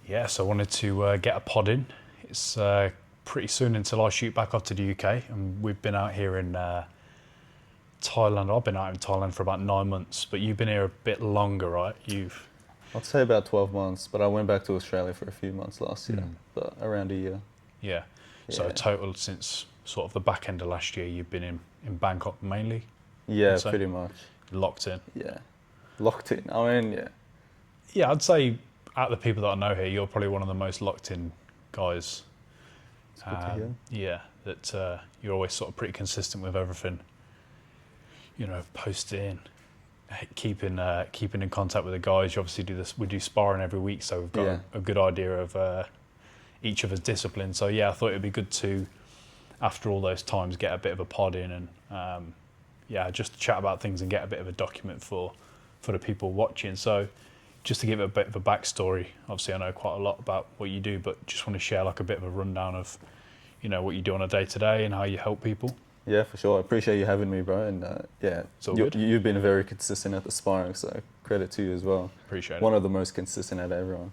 Yeah, so I wanted to get a pod in. It's pretty soon until I shoot back off to the UK, and we've been out here in Thailand. I've been out in Thailand for about 9 months, but you've been here a bit longer, right? I'd say about 12 months, but I went back to Australia for a few months last year, but around a year. Yeah. So total since sort of the back end of last year, you've been in Bangkok mainly? Yeah, pretty much. Locked in? Yeah. Locked in. I mean, yeah. Yeah, I'd say out of the people that I know here, you're probably one of the most locked in guys. It's good to hear. Yeah, that you're always sort of pretty consistent with everything. You know, posting, keeping in contact with the guys. You obviously do this. We do sparring every week, so we've got a good idea of each of us discipline. So yeah, I thought it'd be good to, after all those times, get a bit of a pod in and just chat about things and get a bit of a document for the people watching. So just to give it a bit of a backstory, obviously I know quite a lot about what you do, but just want to share like a bit of a rundown of, you know, what you do on a day to day and how you help people. Yeah, for sure. I appreciate you having me, bro. And you've been very consistent at the sparring, so credit to you as well. Appreciate it. One of the most consistent out of everyone.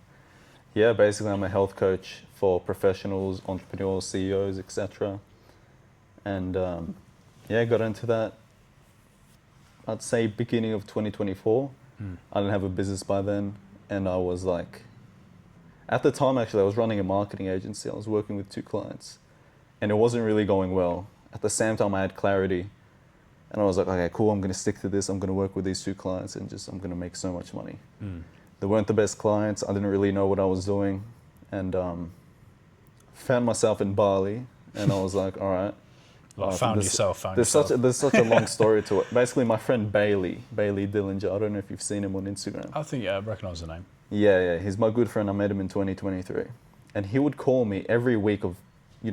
Yeah, basically I'm a health coach for professionals, entrepreneurs, CEOs, etc. And got into that, I'd say beginning of 2024. I didn't have a business by then, and I was like, at the time actually I was running a marketing agency. I was working with 2 clients, and it wasn't really going well. At the same time I had clarity, and I was like, okay, cool, I'm going to stick to this. I'm going to work with these 2 clients, and I'm going to make so much money. They weren't the best clients. I didn't really know what I was doing, and found myself in Bali, and I was like, all right. Found yourself. There's such a long story to it. Basically, my friend Bailey Dillinger, I don't know if you've seen him on Instagram. I think, I recognise the name. Yeah, he's my good friend. I met him in 2023. And he would call me every week of,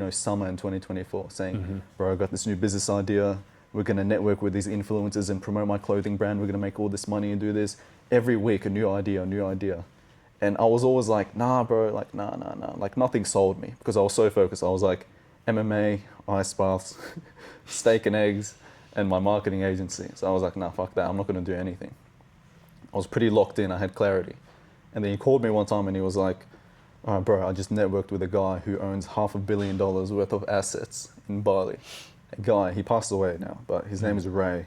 summer in 2024 saying, bro, I got this new business idea. We're going to network with these influencers and promote my clothing brand. We're going to make all this money and do this. Every week, a new idea. And I was always like, nah, bro, like, nah. Like, nothing sold me because I was so focused. I was like, MMA, ice baths, steak and eggs, and my marketing agency. So I was like, nah, fuck that. I'm not going to do anything. I was pretty locked in. I had clarity. And then he called me one time and he was like, all right, bro, I just networked with a guy who owns $500 million worth of assets in Bali. A guy, he passed away now, but his name is Ray.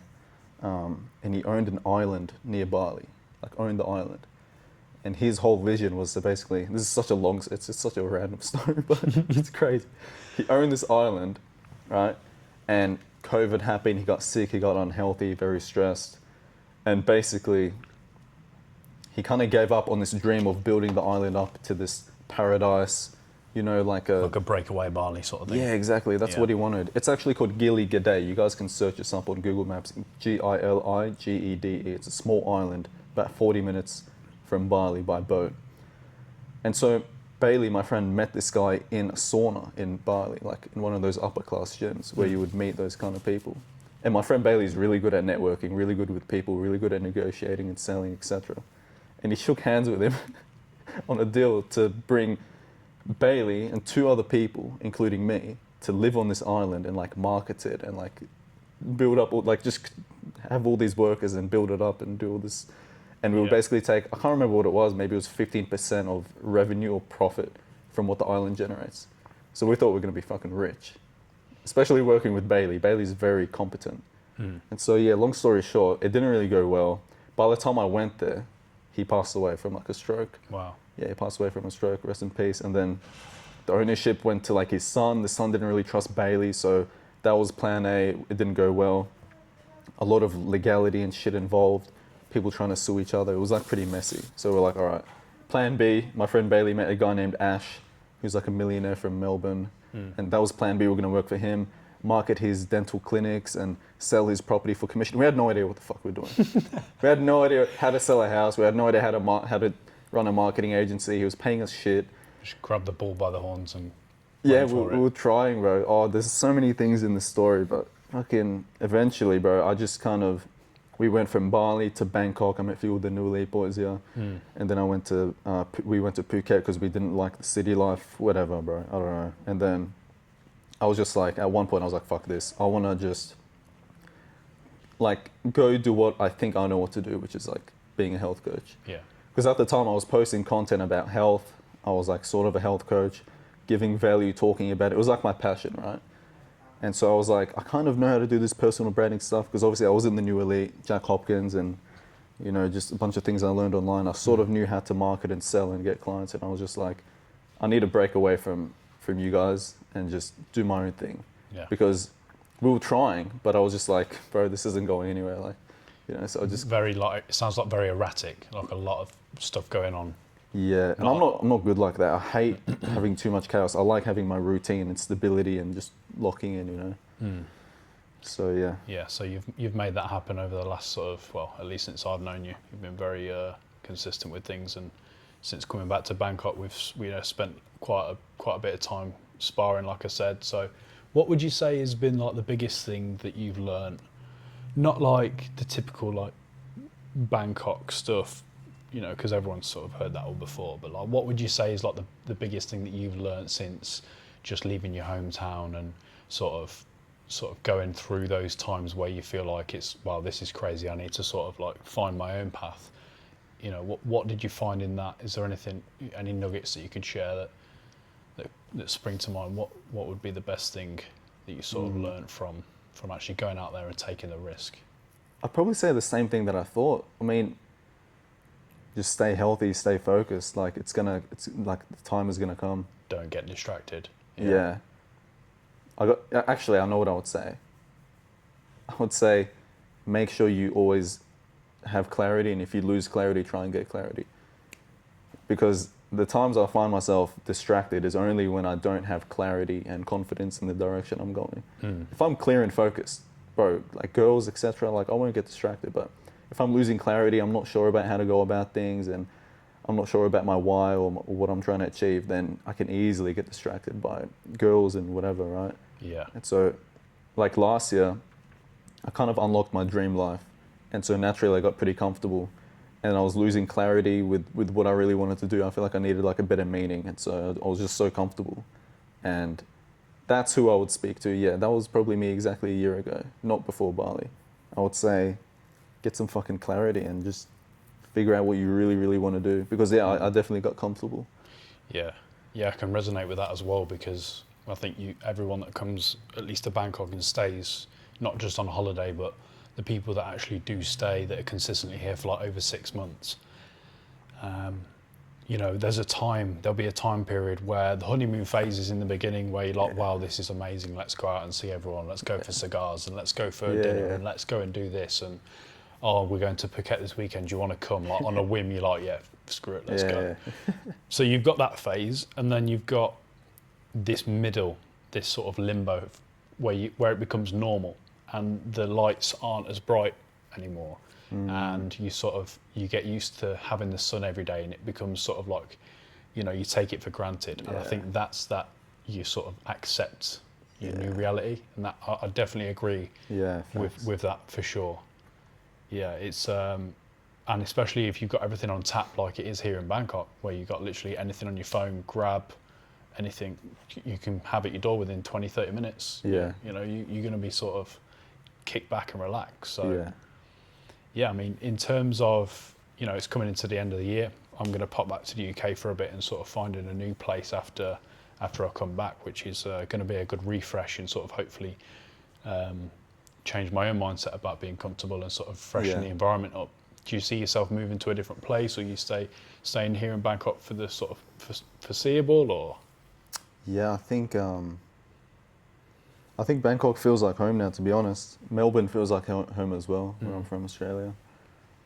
And he owned an island near Bali, owned the island. And his whole vision was to basically, this is such a long, it's just such a random story, but it's crazy. He owned this island, right? And COVID happened, he got sick, he got unhealthy, very stressed. And basically, he kind of gave up on this dream of building the island up to this paradise, like a breakaway Bali sort of thing. Yeah, exactly. That's what he wanted. It's actually called Gili Gede. You guys can search this up on Google Maps. Giligede. It's a small island, about 40 minutes from Bali by boat. And so Bailey, my friend, met this guy in a sauna in Bali, like in one of those upper class gyms where you would meet those kind of people. And my friend Bailey is really good at networking, really good with people, really good at negotiating and selling, etc. And he shook hands with him on a deal to bring Bailey and 2 other people, including me, to live on this island and market it and build up, just have all these workers and build it up and do all this. And we would basically take, I can't remember what it was, maybe it was 15% of revenue or profit from what the island generates. So we thought we were going to be fucking rich, especially working with Bailey. Bailey's very competent. And so, long story short, it didn't really go well. By the time I went there, he passed away from a stroke. Wow. Yeah, he passed away from a stroke, rest in peace. And then the ownership went to his son. The son didn't really trust Bailey, so that was plan A. It didn't go well. A lot of legality and shit involved. People trying to sue each other. It was pretty messy. So we're like, all right. Plan B, my friend Bailey met a guy named Ash, who's a millionaire from Melbourne. And that was plan B. We're going to work for him, market his dental clinics and sell his property for commission. We had no idea what the fuck we were doing. We had no idea how to sell a house. We had no idea how to run a marketing agency. He was paying us shit. Just grab the bull by the horns and we were trying, bro. Oh, there's so many things in the story, but fucking eventually, bro, I just we went from Bali to Bangkok. I met a few of the Newly boys here. And then we went to Phuket because we didn't like the city life, whatever, bro. I don't know. And then I was just at one point I was like, fuck this. I want to just go do what I think I know what to do, which is being a health coach. Yeah. Because at the time I was posting content about health, I was like sort of a health coach, giving value, talking about it. It was like my passion, right? And so I was like, I kind of know how to do this personal branding stuff because obviously I was in the New Elite, Jack Hopkins, and just a bunch of things I learned online. I sort of knew how to market and sell and get clients, and I was just like, I need to break away from you guys and just do my own thing. Yeah. Because we were trying, but I was just like, bro, this isn't going anywhere. Like, so I just it sounds like very erratic, like a lot of stuff going on. Yeah, and I'm not good like that. I hate having too much chaos. I like having my routine and stability and just locking in, So yeah. Yeah, so you've made that happen over the last sort of, well, at least since I've known you. You've been very consistent with things, and since coming back to Bangkok, we've spent quite a bit of time sparring, like I said. So, what would you say has been like the biggest thing that you've learned? Not like the typical like Bangkok stuff, because everyone's sort of heard that all before. But like, what would you say is like the biggest thing that you've learned since just leaving your hometown and sort of going through those times where you feel like this is crazy. I need to sort of like find my own path. What did you find in that? Is there any nuggets that you could share that spring to mind? What would be the best thing that you sort of learned from actually going out there and taking the risk? I'd probably say the same thing that I thought. I mean, just stay healthy, stay focused. Like it's like the time is gonna come. Don't get distracted. Yeah. I know what I would say. I would say, make sure you always have clarity, and if you lose clarity, try and get clarity. Because the times I find myself distracted is only when I don't have clarity and confidence in the direction I'm going. If I'm clear and focused, bro, like girls, etc., like I won't get distracted. But if I'm losing clarity, I'm not sure about how to go about things, and I'm not sure about my why or what I'm trying to achieve, then I can easily get distracted by girls and whatever, right? Yeah. And so, like last year, I kind of unlocked my dream life. And so naturally I got pretty comfortable, and I was losing clarity with what I really wanted to do. I feel like I needed like a better meaning. And so I was just so comfortable. And that's who I would speak to. Yeah, that was probably me exactly a year ago, not before Bali. I would say, get some fucking clarity and just figure out what you really, really want to do. Because I definitely got comfortable. Yeah, I can resonate with that as well, because I think everyone that comes at least to Bangkok and stays, not just on holiday, but the people that actually do stay, that are consistently here for like over 6 months, there'll be a time period where the honeymoon phase is in the beginning, where you're like, wow, this is amazing, let's go out and see everyone, let's go for cigars, and let's go for dinner, and let's go and do this, and we're going to Phuket this weekend, do you want to come? Like on a whim, you're like, yeah, screw it, let's go. So you've got that phase, and then you've got this middle, this sort of limbo where it becomes normal and the lights aren't as bright anymore, and you get used to having the sun every day, and it becomes sort of like, you take it for granted. And I think that's that you sort of accept your new reality, and that I definitely agree with that for sure. Yeah, it's and especially if you've got everything on tap like it is here in Bangkok, where you've got literally anything on your phone, grab anything you can have at your door within 20-30 minutes. You're going to be sort of kick back and relax. So I mean, in terms of, it's coming into the end of the year, I'm going to pop back to the UK for a bit and sort of finding a new place after I come back, which is going to be a good refresh and sort of hopefully change my own mindset about being comfortable and sort of freshen the environment up. Do you see yourself moving to a different place, or you staying here in Bangkok for the sort of foreseeable, or? Yeah, I think Bangkok feels like home now, to be honest. Melbourne feels like home as well, where I'm from, Australia.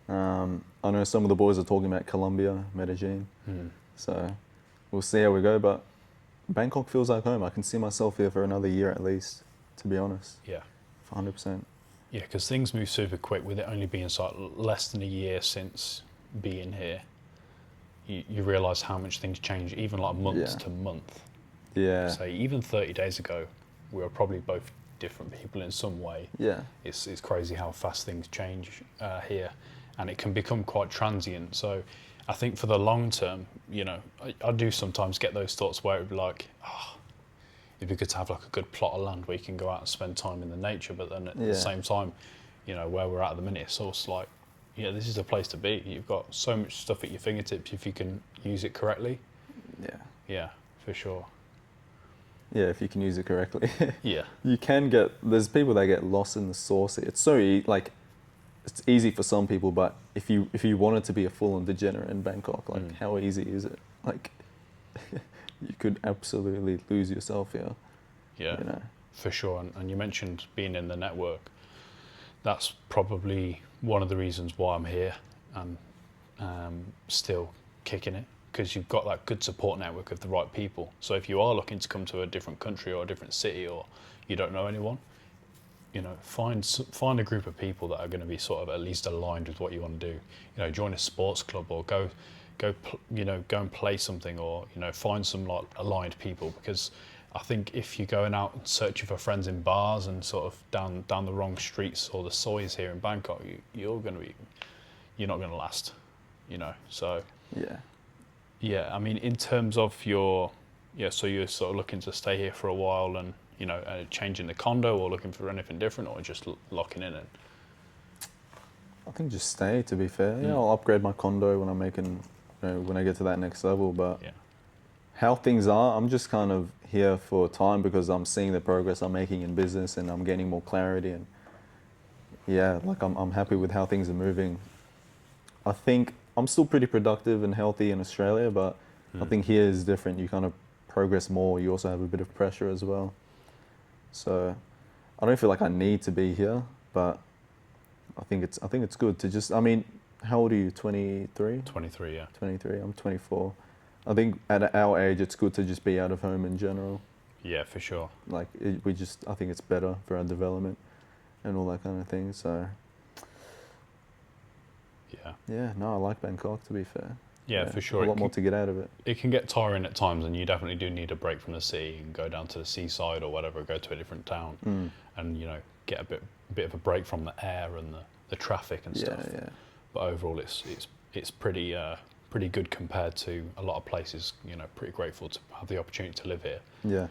I know some of the boys are talking about Colombia, Medellin. So we'll see how we go, but Bangkok feels like home. I can see myself here for another year at least, to be honest. Yeah. 100%. Yeah, because things move super quick, with it only being less than a year since being here. You realise how much things change, even like month to month. Yeah. So even 30 days ago, we were probably both different people in some way. Yeah. It's crazy how fast things change here, and it can become quite transient. So I think for the long term, I do sometimes get those thoughts where it'd be like, it'd be good to have like a good plot of land where you can go out and spend time in the nature, but then at the same time, where we're at the minute, it's also like, this is the place to be. You've got so much stuff at your fingertips if you can use it correctly. Yeah, for sure. Yeah, if you can use it correctly. Yeah. You can there's people that get lost in the sauce. It's so it's easy for some people, but if you wanted to be a full-on degenerate in Bangkok, like how easy is it? Like you could absolutely lose yourself here. Yeah, you know. for sure. And you mentioned being in the network. That's probably one of the reasons why I'm here and still kicking it, because you've got that good support network of the right people. So if you are looking to come to a different country or a different city, or you don't know anyone, find a group of people that are going to be sort of at least aligned with what you want to do. Join a sports club, or go and play something, or find some like aligned people. Because I think if you're going out and searching for friends in bars and sort of down the wrong streets or the soys here in Bangkok, you're not going to last. So yeah. I mean, in terms of so you're sort of looking to stay here for a while, and changing the condo, or looking for anything different, or just locking in it? I think just stay, to be fair. Yeah, I'll upgrade my condo when I'm making, when I get to that next level. But how things are, I'm just kind of here for time, because I'm seeing the progress I'm making in business, and I'm gaining more clarity. And I'm happy with how things are moving. I think I'm still pretty productive and healthy in Australia, but I think here is different. You kind of progress more. You also have a bit of pressure as well. So I don't feel like I need to be here, but I think it's good to just, I mean, how old are you? 23? 23, yeah. 23. I'm 24. I think at our age, it's good to just be out of home in general. Yeah, for sure. Like I think it's better for our development and all that kind of thing. So yeah, no, I like Bangkok, to be fair. Yeah, for sure. A lot more to get out of it. It can get tiring at times, and you definitely do need a break from the city and go down to the seaside or whatever, go to a different town, and get a bit of a break from the air and the traffic and stuff. Yeah. But overall, it's pretty good compared to a lot of places. Pretty grateful to have the opportunity to live here. Yeah.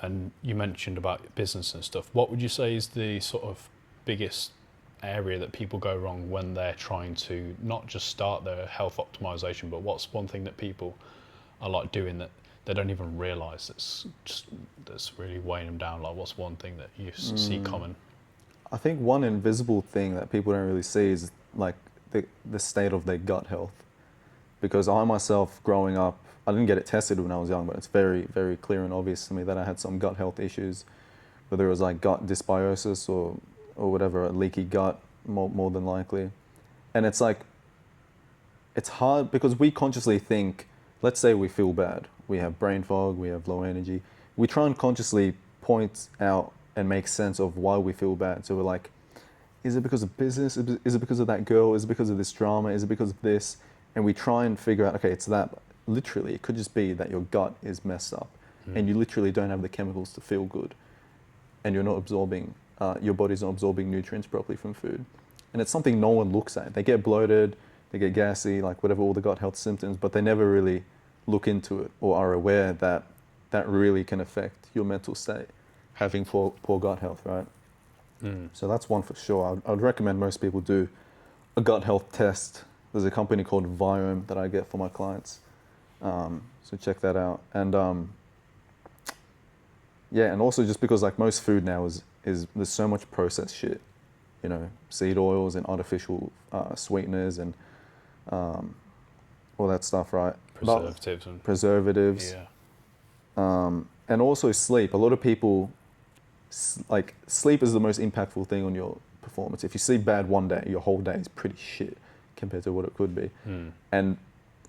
And you mentioned about business and stuff. What would you say is the sort of biggest area that people go wrong when they're trying to not just start their health optimization, but what's one thing that people are like doing that they don't even realize that's really weighing them down? Like, what's one thing that you see common? I think one invisible thing that people don't really see is like the state of their gut health. Because I myself, growing up, I didn't get it tested when I was young, but it's very, very clear and obvious to me that I had some gut health issues, whether it was like gut dysbiosis or whatever, a leaky gut, more than likely. And it's like, it's hard because we consciously think, let's say we feel bad, we have brain fog, we have low energy. We try and consciously point out and make sense of why we feel bad. So we're like, is it because of business? Is it because of that girl? Is it because of this drama? Is it because of this? And we try and figure out, okay, it's that. But literally, it could just be that your gut is messed up and you literally don't have the chemicals to feel good, and you're not absorbing, your body's not absorbing nutrients properly from food. And it's something no one looks at. They get bloated, they get gassy, like whatever, all the gut health symptoms, but they never really look into it or are aware that that really can affect your mental state, having poor gut health, right? So that's one for sure. I would recommend most people do a gut health test. There's a company called Viome that I get for my clients. So check that out. And and also just because like most food now is there's so much processed shit, seed oils and artificial sweeteners and all that stuff, right? Preservatives. Yeah. And also sleep. A lot of people, like, sleep is the most impactful thing on your performance. If you sleep bad one day, your whole day is pretty shit compared to what it could be. And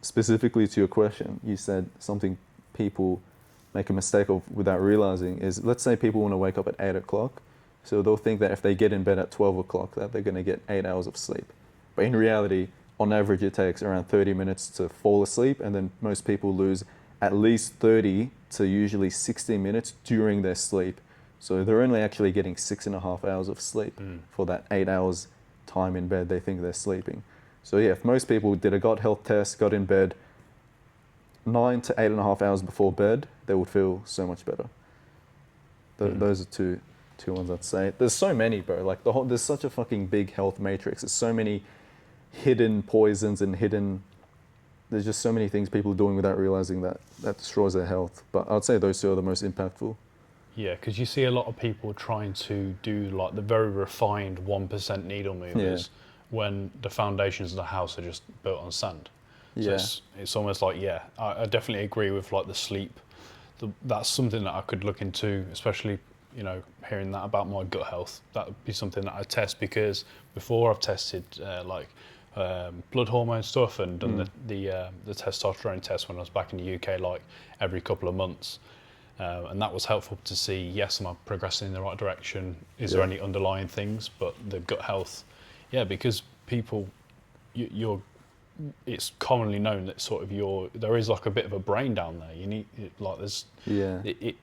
specifically to your question, you said something people make a mistake of without realizing is, let's say people want to wake up at 8 o'clock. So they'll think that if they get in bed at 12 o'clock, that they're going to get 8 hours of sleep. But in reality, on average, it takes around 30 minutes to fall asleep. And then most people lose at least 30 to usually 60 minutes during their sleep. So they're only actually getting 6.5 hours of sleep for that 8 hours time in bed they think they're sleeping. So yeah, if most people did a gut health test, got in bed 9 to 8.5 hours before bed, they would feel so much better. Those are two ones I'd say. There's so many, bro. Like there's such a fucking big health matrix. There's so many hidden poisons and there's just so many things people are doing without realizing that destroys their health. But I'd say those two are the most impactful. Yeah, because you see a lot of people trying to do like the very refined 1% needle movers when the foundations of the house are just built on sand. So it's almost like, I definitely agree with like the sleep. That's something that I could look into, especially, hearing that about my gut health. That would be something that I test, because before I've tested blood hormone stuff and done the testosterone test when I was back in the UK, like every couple of months. And that was helpful to see, yes, am I progressing in the right direction? Is there any underlying things? But the gut health, because people, it's commonly known that sort of there is like a bit of a brain down there. You need, like,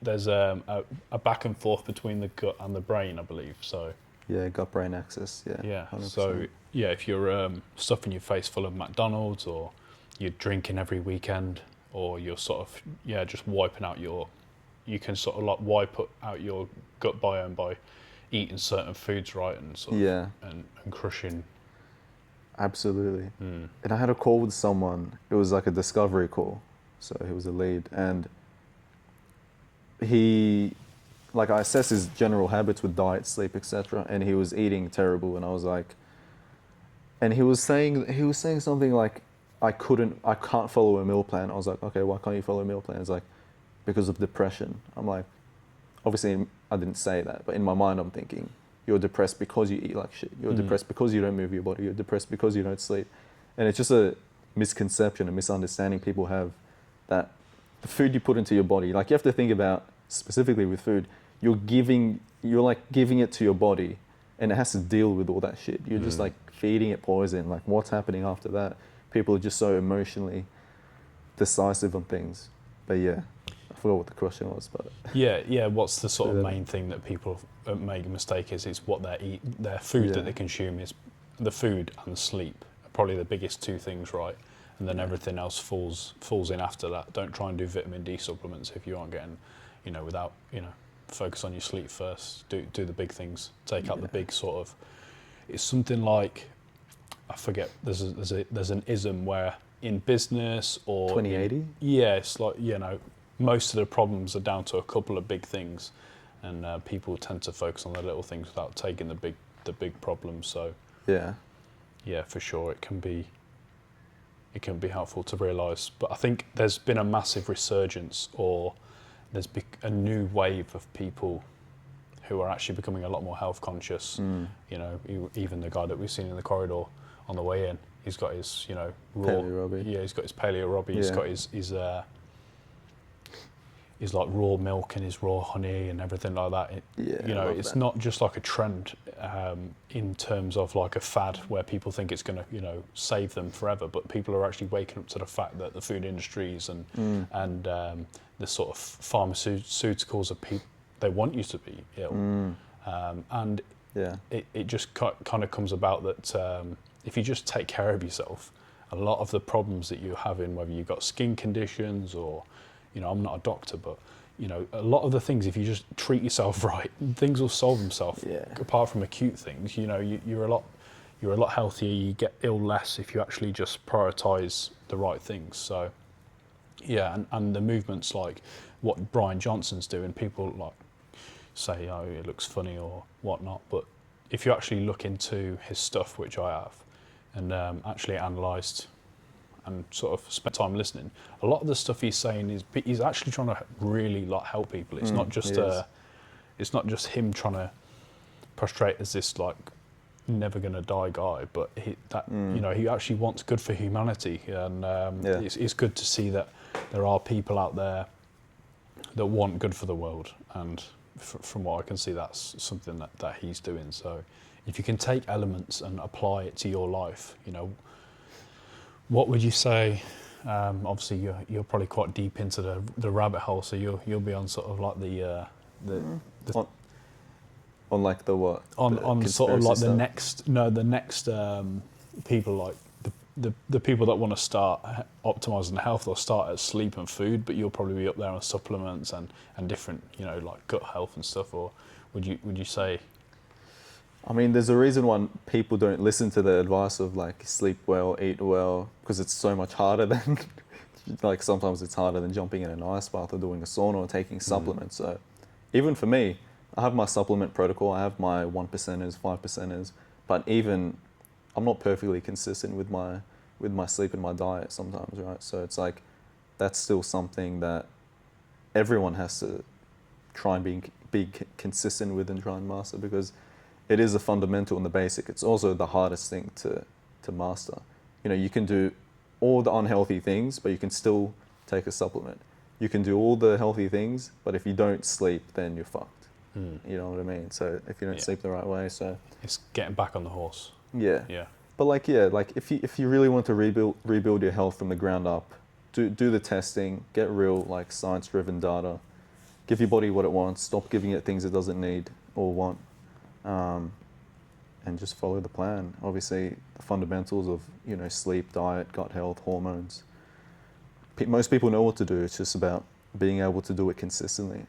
there's a back and forth between the gut and the brain, I believe. So gut brain axis. Yeah. 100%. So if you're stuffing your face full of McDonald's, or you're drinking every weekend, or you're sort of just wiping out you can sort of like wipe out your gut biome by eating certain foods, right, and sort of and crushing. Absolutely. And I had a call with someone. It was like a discovery call, so he was a lead, and I assessed his general habits with diet, sleep, etc., and he was eating terrible. And I was like, and he was saying something like, I can't follow a meal plan. I was like, okay, why can't you follow a meal plan? It's like, because of depression. I'm like, obviously I didn't say that, but in my mind I'm thinking, you're depressed because you eat like shit. You're depressed because you don't move your body. You're depressed because you don't sleep. And it's just a misconception, a misunderstanding people have, that the food you put into your body, like, you have to think about, specifically with food, you're like giving it to your body, and it has to deal with all that shit. You're just like feeding it poison. Like, what's happening after that? People are just so emotionally decisive on things. But I forgot what the question was, but what's the sort of main thing that people make a mistake is what they eat, their food that they consume. Is the food and sleep are probably the biggest two things, right? And then everything else falls in after that. Don't try and do vitamin D supplements if you aren't getting, without, focus on your sleep first. Do the big things. Take out the big sort of. It's something like, I forget. There's an ism where in business or 2080. It's like, most of the problems are down to a couple of big things, and people tend to focus on the little things without taking the big problems. So for sure, it can be helpful to realise. But I think there's been a massive resurgence, or there's a new wave of people who are actually becoming a lot more health conscious. Even the guy that we've seen in the corridor on the way in, he's got his raw Paleo Robbie. he's got his Paleo Robbie. He's got his like raw milk and his raw honey and everything like that. It's not just like a trend in terms of like a fad where people think it's going to save them forever, but people are actually waking up to the fact that the food industries and the sort of pharmaceuticals they want you to be ill, and it just kind of comes about that if you just take care of yourself, a lot of the problems that you're having, whether you've got skin conditions or I'm not a doctor, but a lot of the things, if you just treat yourself right, things will solve themselves. Apart from acute things, you're a lot healthier. You get ill less if you actually just prioritise the right things. So and the movements like what Brian Johnson's doing, people like say, oh, it looks funny or whatnot, but if you actually look into his stuff, which I have, and actually analysed and sort of spent time listening, a lot of the stuff he's saying is he's actually trying to really like help people. It's not just it's not just him trying to prostrate as this like never gonna die guy, but he actually wants good for humanity, and it's good to see that there are people out there that want good for the world, and from what I can see, that's something that he's doing. So if you can take elements and apply it to your life, what would you say? Obviously, you're probably quite deep into the rabbit hole, so you'll be on sort of like the on like the what? On sort of like stuff? the next people, like the people that want to start optimizing health or start at sleep and food, but you'll probably be up there on supplements and different like gut health and stuff. Or would you say? I mean, there's a reason why people don't listen to the advice of like sleep well, eat well, because it's so much harder than like sometimes it's harder than jumping in an ice bath or doing a sauna or taking supplements. So even for me, I have my supplement protocol. I have my 1%ers, 5%ers, but even I'm not perfectly consistent with my sleep and my diet sometimes, right? So it's like that's still something that everyone has to try and be consistent with and try and master, because it is a fundamental and the basic. It's also the hardest thing to master. You know, you can do all the unhealthy things, but you can still take a supplement. You can do all the healthy things, but if you don't sleep, then you're fucked. You know what I mean? So if you don't sleep the right way, so it's getting back on the horse. Yeah. Yeah. But like if you really want to rebuild your health from the ground up, do the testing, get real like science-driven data, give your body what it wants, stop giving it things it doesn't need or want, and just follow the plan. Obviously, the fundamentals of sleep, diet, gut health, hormones. Most people know what to do. It's just about being able to do it consistently.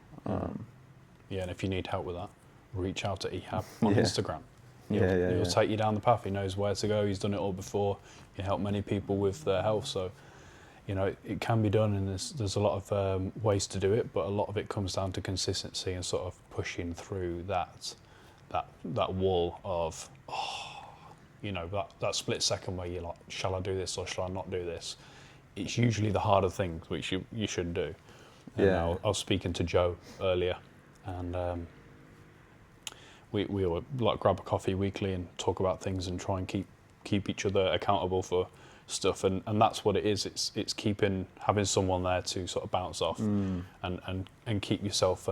Yeah, and if you need help with that, reach out to Ehab on Instagram. He'll take you down the path. He knows where to go. He's done it all before. He helped many people with their health. So, it can be done, and there's a lot of ways to do it, but a lot of it comes down to consistency and sort of pushing through that wall of, that split second where you're like, shall I do this or shall I not do this? It's usually the harder things which you should do. And I was speaking to Joe earlier, and we will like grab a coffee weekly and talk about things and try and keep each other accountable for stuff, and that's what it is. It's having someone there to sort of bounce off and keep yourself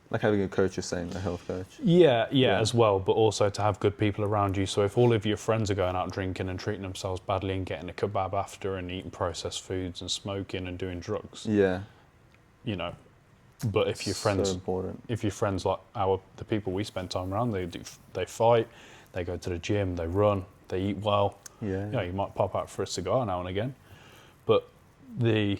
like having a coach, you're saying, a health coach. Yeah, as well, but also to have good people around you. So if all of your friends are going out drinking and treating themselves badly and getting a kebab after and eating processed foods and smoking and doing drugs, but if your friends, so important. If your friends like the people we spend time around, they fight, they go to the gym, they run, they eat well. You might pop out for a cigar now and again, but the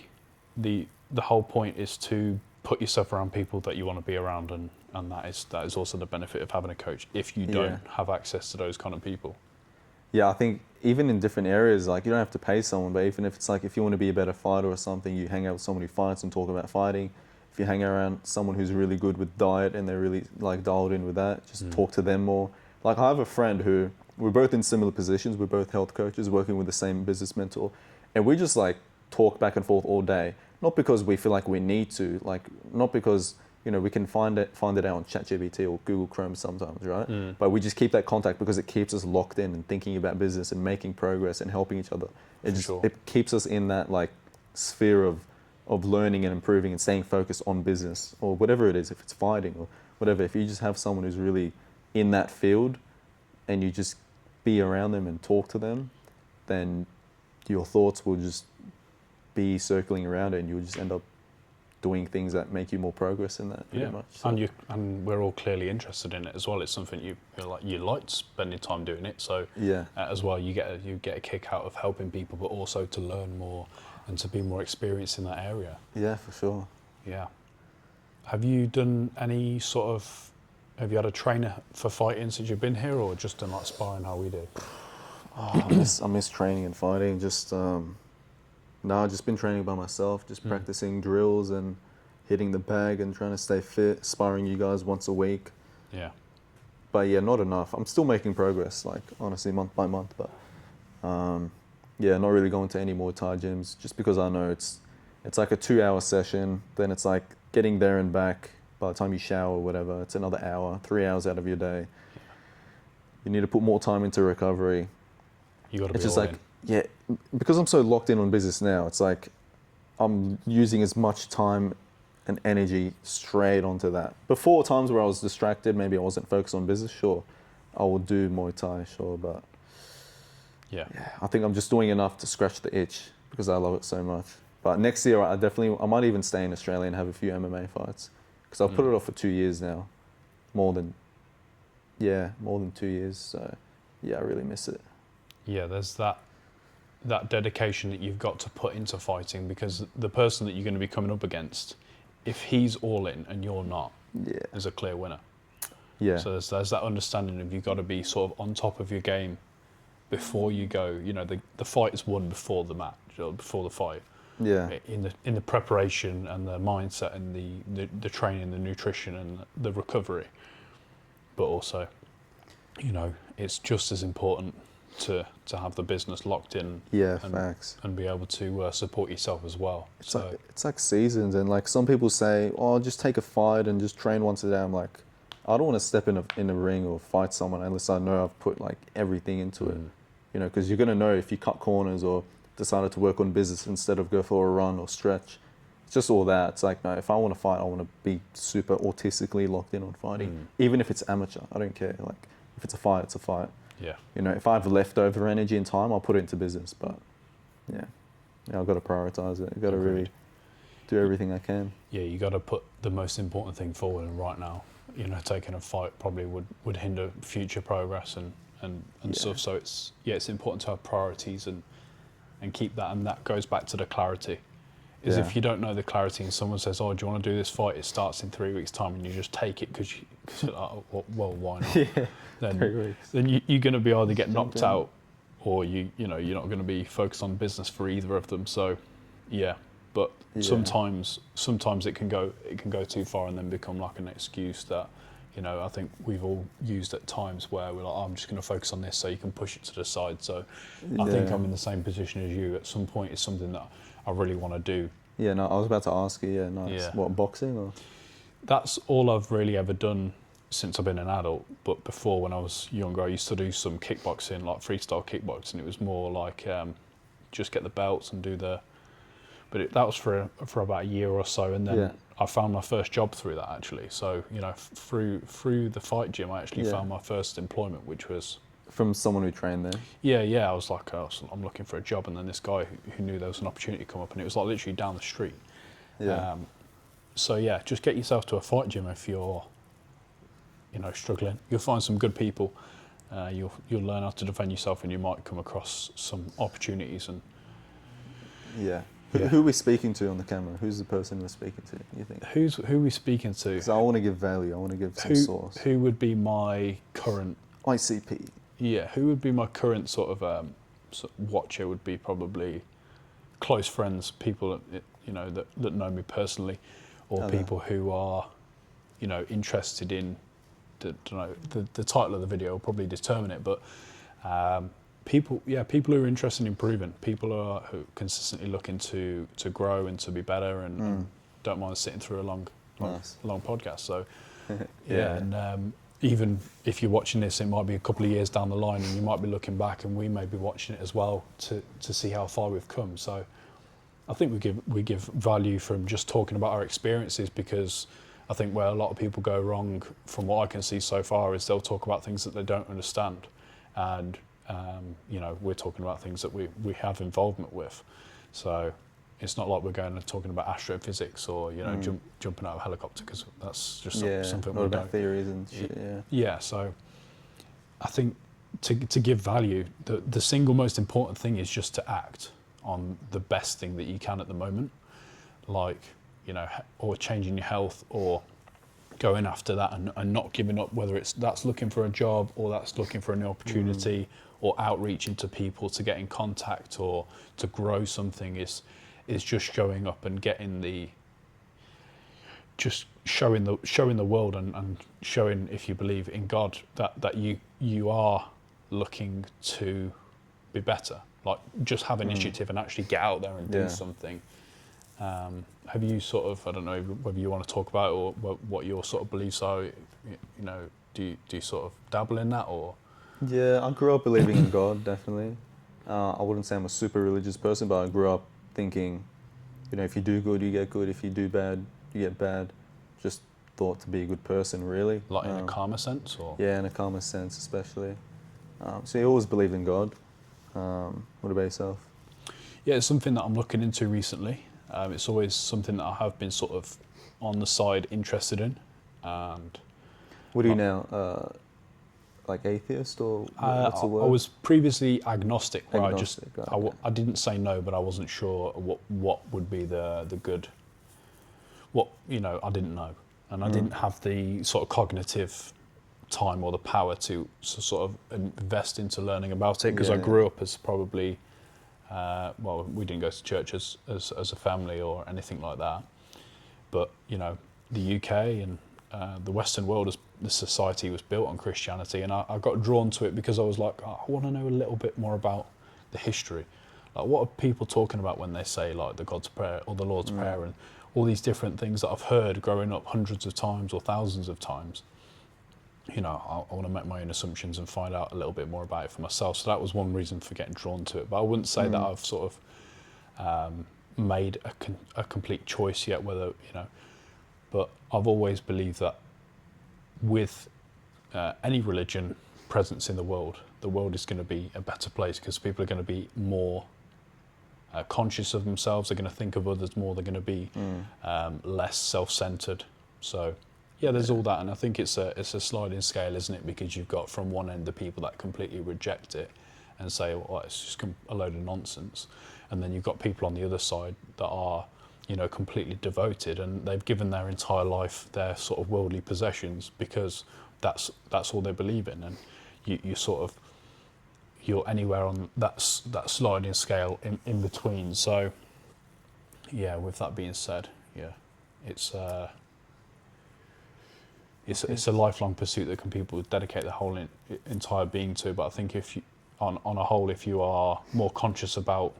whole point is to put yourself around people that you want to be around, and that is also the benefit of having a coach if you don't have access to those kind of people. Yeah, I think even in different areas, like you don't have to pay someone, but even if it's like if you want to be a better fighter or something, you hang out with someone who fights and talk about fighting. If you hang around someone who's really good with diet and they're really like dialed in with that, just talk to them more. Like I have a friend who, we're both in similar positions, we're both health coaches working with the same business mentor, and we just like talk back and forth all day. Not because we feel like we need to, like not because we can find it out on ChatGPT or Google Chrome sometimes, right? But we just keep that contact because it keeps us locked in and thinking about business and making progress and helping each other. It keeps us in that like sphere of learning and improving and staying focused on business or whatever it is, if it's fighting or whatever. If you just have someone who's really in that field and you just be around them and talk to them, then your thoughts will just be circling around it and you'll just end up doing things that make you more progress in that pretty much. So. And we're all clearly interested in it as well. It's something you like spending time doing it. So as well, you get a kick out of helping people, but also to learn more and to be more experienced in that area. Yeah, for sure. Yeah. Have you done any have you had a trainer for fighting since you've been here, or just done like sparring how we do? I miss training and fighting. Just I've just been training by myself, just practicing drills and hitting the bag and trying to stay fit, sparring you guys once a week. Yeah. But not enough. I'm still making progress, like honestly, month by month. But not really going to any more Thai gyms, just because I know it's like a 2-hour session. Then it's like getting there and back. By the time you shower or whatever, it's another hour, 3 hours out of your day. You need to put more time into recovery. You got to be It's just all like, in. because I'm so locked in on business now, it's like I'm using as much time and energy straight onto that. Before, times where I was distracted, maybe I wasn't focused on business, sure, I will do Muay Thai, sure, but I think I'm just doing enough to scratch the itch because I love it so much. But next year, I might even stay in Australia and have a few MMA fights, because I've put it off for 2 years now, more than 2 years. So I really miss it. Yeah, there's that dedication that you've got to put into fighting, because the person that you're going to be coming up against, if he's all in and you're not, is a clear winner. Yeah. So there's that understanding of you've got to be sort of on top of your game before you go. You know, the fight is won before the match or before the fight. Yeah. In the preparation and the mindset and the training, the nutrition and the recovery. But also, you know, it's just as important to have the business locked in. Yeah, and, facts. And be able to support yourself as well. It's like seasons, and like some people say, oh, just take a fight and just train once a day. I'm like, I don't want to step in a ring or fight someone unless I know I've put like everything into it. You know, because you're gonna know if you cut corners or decided to work on business instead of go for a run or stretch. It's just all that. It's like, no, if I want to fight, I want to be super autistically locked in on fighting, even if it's amateur. I don't care. Like, if it's a fight, it's a fight. Yeah. You know, if I have leftover energy and time, I'll put it into business. But yeah, I've got to prioritize it. I've got to really do everything I can. Yeah, you got to put the most important thing forward. And right now, you know, taking a fight probably would hinder future progress and stuff. So it's important to have priorities and keep that. And that goes back to the clarity. Is if you don't know the clarity and someone says, oh, do you want to do this fight? It starts in 3 weeks' time, and you just take it because you're like, well, why not? Yeah, then you're going to be either get knocked out, or you know you're not going to be focused on business for either of them. So, but sometimes it can go too far and then become like an excuse that, you know, I think we've all used at times where we're like, oh, I'm just going to focus on this, so you can push it to the side. So I think I'm in the same position as you. At some point, it's something that I really want to do. Yeah, no, I was about to ask you, what, boxing or? That's all I've really ever done since I've been an adult. But before, when I was younger, I used to do some kickboxing, like freestyle kickboxing. It was more like just get the belts and do the... But that was for about a year or so, and then I found my first job through that, actually. So, you know, through the fight gym, I actually found my first employment, which was... From someone who trained there? Yeah. I was like, I'm looking for a job, and then this guy who knew there was an opportunity come up, and it was like literally down the street. Yeah. So yeah, just get yourself to a fight gym if you're, you know, struggling. You'll find some good people. You'll learn how to defend yourself, and you might come across some opportunities. And who are we speaking to on the camera? Who's the person we're speaking to, you think? Who are we speaking to? Because I want to give value. I want to give some source. Who would be my current... ICP. Yeah, who would be my current sort of watcher? Would be probably close friends, people you know that know me personally, or people who are, you know, interested in. The title of the video will probably determine it, but people who are interested in improving, people who are consistently looking to grow and to be better, and don't mind sitting through a long podcast. So and even if you're watching this, it might be a couple of years down the line, and you might be looking back, and we may be watching it as well to see how far we've come. So I think we give value from just talking about our experiences, because I think where a lot of people go wrong, from what I can see so far, is they'll talk about things that they don't understand, and you know, we're talking about things that we have involvement with. So it's not like we're going and talking about astrophysics or, you know, jumping out of a helicopter, because that's just something we about don't. Theories and shit. Yeah. So I think to give value, the single most important thing is just to act on the best thing that you can at the moment, like, you know, or changing your health, or going after that and not giving up, whether that's looking for a job, or that's looking for a new opportunity, or outreaching to people to get in contact, or to grow something, is just showing up and getting showing the world and showing, if you believe in God, that you are looking to be better. Like, just have initiative and actually get out there and do something. Have you sort of, I don't know whether you want to talk about it, or what your sort of beliefs are, you know, do you sort of dabble in that, or? Yeah, I grew up believing in God, definitely. I wouldn't say I'm a super religious person, but I grew up thinking, you know, if you do good, you get good. If you do bad, you get bad. Just thought to be a good person, really. Like in a karma sense, or? Yeah, in a karma sense, especially. So you always believed in God. What about yourself? Yeah, it's something that I'm looking into recently. It's always something that I have been sort of on the side interested in. And what are you now? Like atheist, or what's the word? I was previously agnostic, where I I didn't say no, but I wasn't sure what would be the good. What, you know, I didn't know, and I didn't have the sort of cognitive time or the power to sort of invest into learning about it, because Yeah, I grew up as probably, well, we didn't go to church as a family or anything like that, but you know, the UK and the Western world, the society was built on Christianity, and I got drawn to it because I was like, oh, I want to know a little bit more about the history. Like, what are people talking about when they say like the God's Prayer or the Lord's Prayer and all these different things that I've heard growing up hundreds of times or thousands of times? You know, I want to make my own assumptions and find out a little bit more about it for myself. So that was one reason for getting drawn to it. But I wouldn't say that I've sort of made a complete choice yet, whether, you know, but I've always believed that with any religion presence in the world is going to be a better place, because people are going to be more conscious of themselves. They're going to think of others more. They're going to be less self-centered. So yeah, there's all that, and I think it's a sliding scale, isn't it? Because you've got from one end the people that completely reject it and say, well, it's just a load of nonsense, and then you've got people on the other side that are, you know, completely devoted, and they've given their entire life their sort of worldly possessions because that's all they believe in, and you're anywhere on that sliding scale in between. So yeah, with that being said, yeah, it's a lifelong pursuit that people dedicate their whole entire being to. But I think if you, on a whole, if you are more conscious about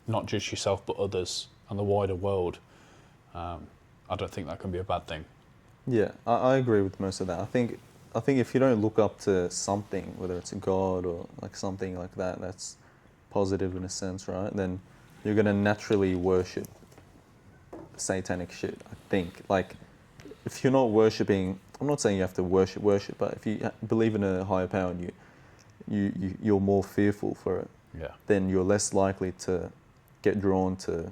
not just yourself but others and the wider world, I don't think that can be a bad thing. Yeah, I agree with most of that. I think if you don't look up to something, whether it's a god or like something like that, that's positive in a sense, right? Then you're gonna naturally worship satanic shit. I think, like, if you're not worshipping, I'm not saying you have to worship, but if you believe in a higher power and you're more fearful for it, Yeah. then you're less likely to get drawn to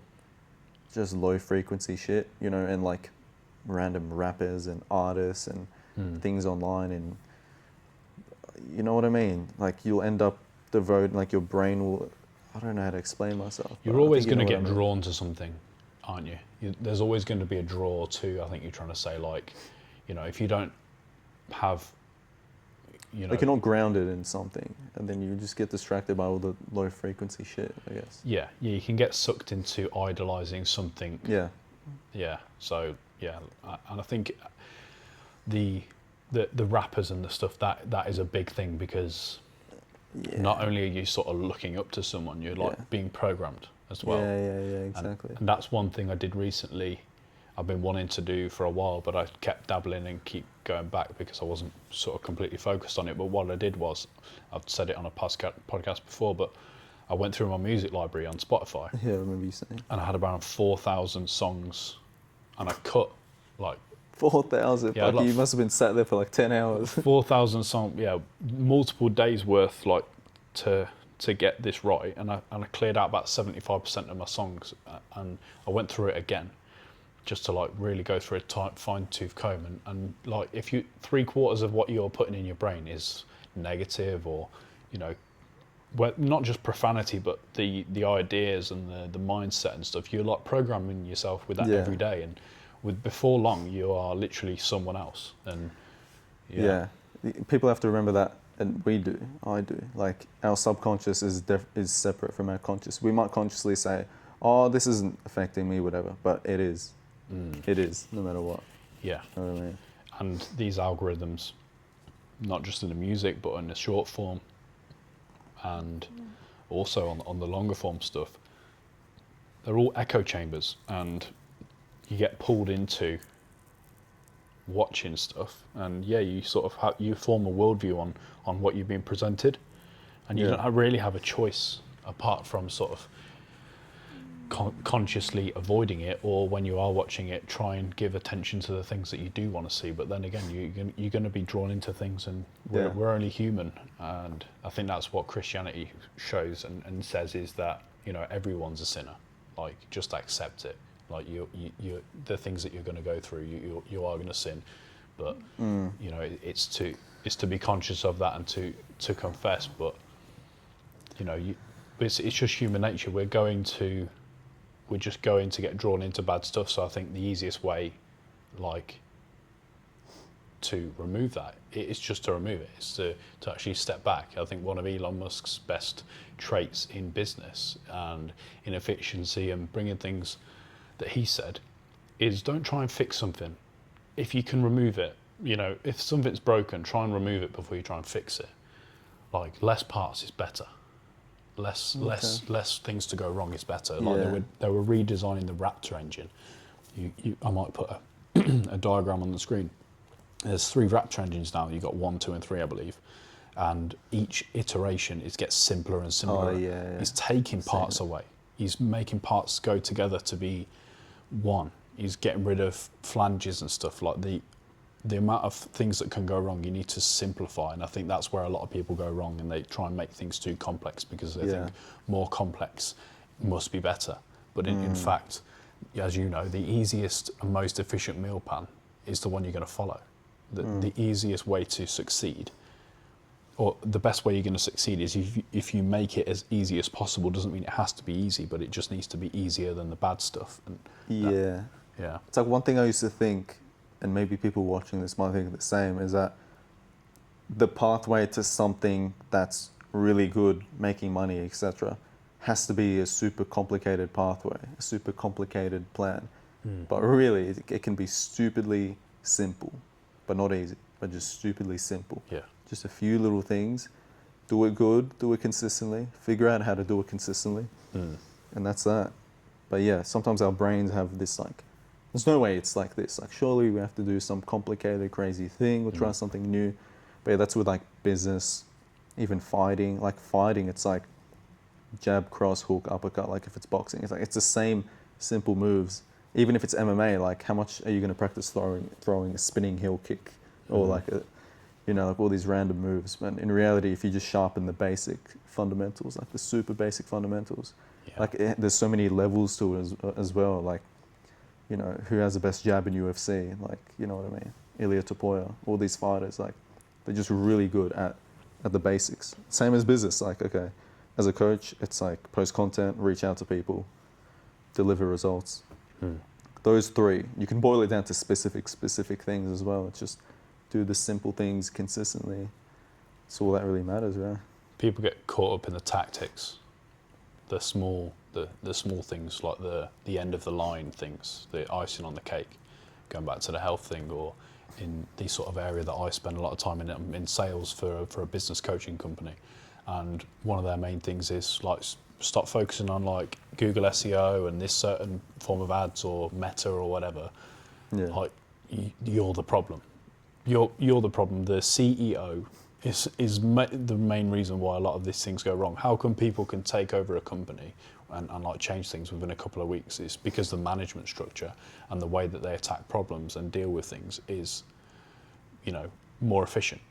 just low frequency shit, you know, and like random rappers and artists and things online, and you know what I mean? Like, you'll end up devoting, like your brain will, I don't know how to explain myself. You're always going to get drawn to something, aren't you? There's always going to be a draw to, I think you're trying to say, like, you know, if you don't have, you know... Like, you're not grounded in something, and then you just get distracted by all the low frequency shit, I guess. Yeah, you can get sucked into idolising something. Yeah. Yeah, so, yeah, and I think the rappers and the stuff, that is a big thing, because not only are you sort of looking up to someone, you're like being programmed as well. Yeah, exactly. And that's one thing I did recently. I've been wanting to do for a while, but I kept dabbling and keep going back because I wasn't sort of completely focused on it. But what I did was, I've said it on a podcast before, but I went through my music library on Spotify. Yeah, I remember you saying. And I had around 4,000 songs, and I cut like 4,000. Yeah, like, you must have been sat there for like 10 hours. 4,000 songs. Yeah, multiple days worth, like to get this right. And I cleared out about 75% of my songs, and I went through it again, just to like really go through a fine tooth comb, and like, if you 3/4 of what you're putting in your brain is negative, or, you know, well, not just profanity, but the ideas and the mindset and stuff, you're like programming yourself with that every day, and before long you are literally someone else. And people have to remember that, and I do, like, our subconscious is separate from our conscious. We might consciously say, oh, this isn't affecting me, whatever, but it is. It is, no matter what. Yeah. You know what I mean? And these algorithms, not just in the music, but in the short form, and also on the longer form stuff, they're all echo chambers, and you get pulled into watching stuff, and you sort of you form a worldview on what you've been presented, and you don't really have a choice apart from sort of consciously avoiding it, or when you are watching it, try and give attention to the things that you do want to see. But then again, you're going to be drawn into things, and we're only human. And I think that's what Christianity shows and says, is that, you know, everyone's a sinner. Like, just accept it. Like, you the things that you're going to go through, you are going to sin. But you know, it's to be conscious of that and to confess. But you know, it's just human nature. We're just going to get drawn into bad stuff. So I think the easiest way, like, to remove that. It's just to remove it. It's to actually step back. I think one of Elon Musk's best traits in business and in efficiency and bringing things that he said is don't try and fix something. If you can remove it, if something's broken, try and remove it before you try and fix it. Like less parts is better. Less things to go wrong is better. Like they were redesigning the Raptor engine. I might put a diagram on the screen. There's 3 Raptor engines now. You've got 1, 2, and 3, I believe. And each iteration, it gets simpler and simpler. He's taking parts away. He's making parts go together to be one. He's getting rid of flanges and stuff. Like the amount of things that can go wrong, you need to simplify. And I think that's where a lot of people go wrong, and they try and make things too complex because they think more complex must be better. But in fact, as you know, the easiest and most efficient meal plan is the one you're going to follow. The easiest way to succeed, or the best way you're going to succeed, is if you make it as easy as possible. Doesn't mean it has to be easy, but it just needs to be easier than the bad stuff. And it's like one thing I used to think, and maybe people watching this might think the same, is that the pathway to something that's really good, making money, etc., has to be a super complicated pathway, a super complicated plan. But really, it can be stupidly simple, but not easy, but just stupidly simple. Just a few little things, do it good, do it consistently, figure out how to do it consistently, and that's that. But yeah, sometimes our brains have this like, there's no way it's like this. Like surely we have to do some complicated, crazy thing or try something new. But yeah, that's with like business, even fighting. Like fighting, it's like jab, cross, hook, uppercut. Like if it's boxing, it's like it's the same simple moves. Even if it's MMA, like how much are you going to practice throwing a spinning heel kick or like a, like all these random moves? But in reality, if you just sharpen the basic fundamentals, like the super basic fundamentals, like there's so many levels to it as well. Like, who has the best jab in UFC? Like, you know what I mean? Ilia Topuria, all these fighters, like they're just really good at the basics. Same as business. Like, okay, as a coach, it's like post content, reach out to people, deliver results. Those 3, you can boil it down to specific things as well. It's just do the simple things consistently. That's all that really matters, right? People get caught up in the tactics, the small things, like the end of the line things, the icing on the cake. Going back to the health thing, or in the sort of area that I spend a lot of time in sales for a business coaching company, and one of their main things is like stop focusing on like Google SEO and this certain form of ads or Meta or whatever. Like you're the problem. You're the problem. The CEO is the main reason why a lot of these things go wrong. How come people can take over a company and like change things within a couple of weeks? It's because the management structure and the way that they attack problems and deal with things is, more efficient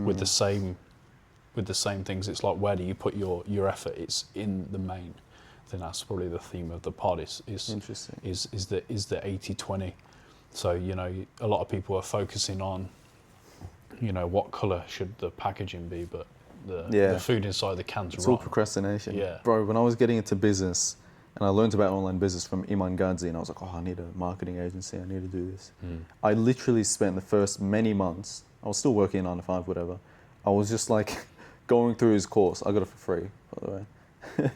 with the same things. It's like, where do you put your effort? It's in the main. I think that's probably the theme of the pod is interesting. Is the 80-20. So a lot of people are focusing on what colour should the packaging be, but the food inside the can's it's wrong. All procrastination. Bro, when I was getting into business and I learned about online business from Iman Gadzi, and I was like, I need a marketing agency, I need to do this. I literally spent the first many months, I was still working 9 to 5, whatever, I was just like going through his course. I got it for free, by the way.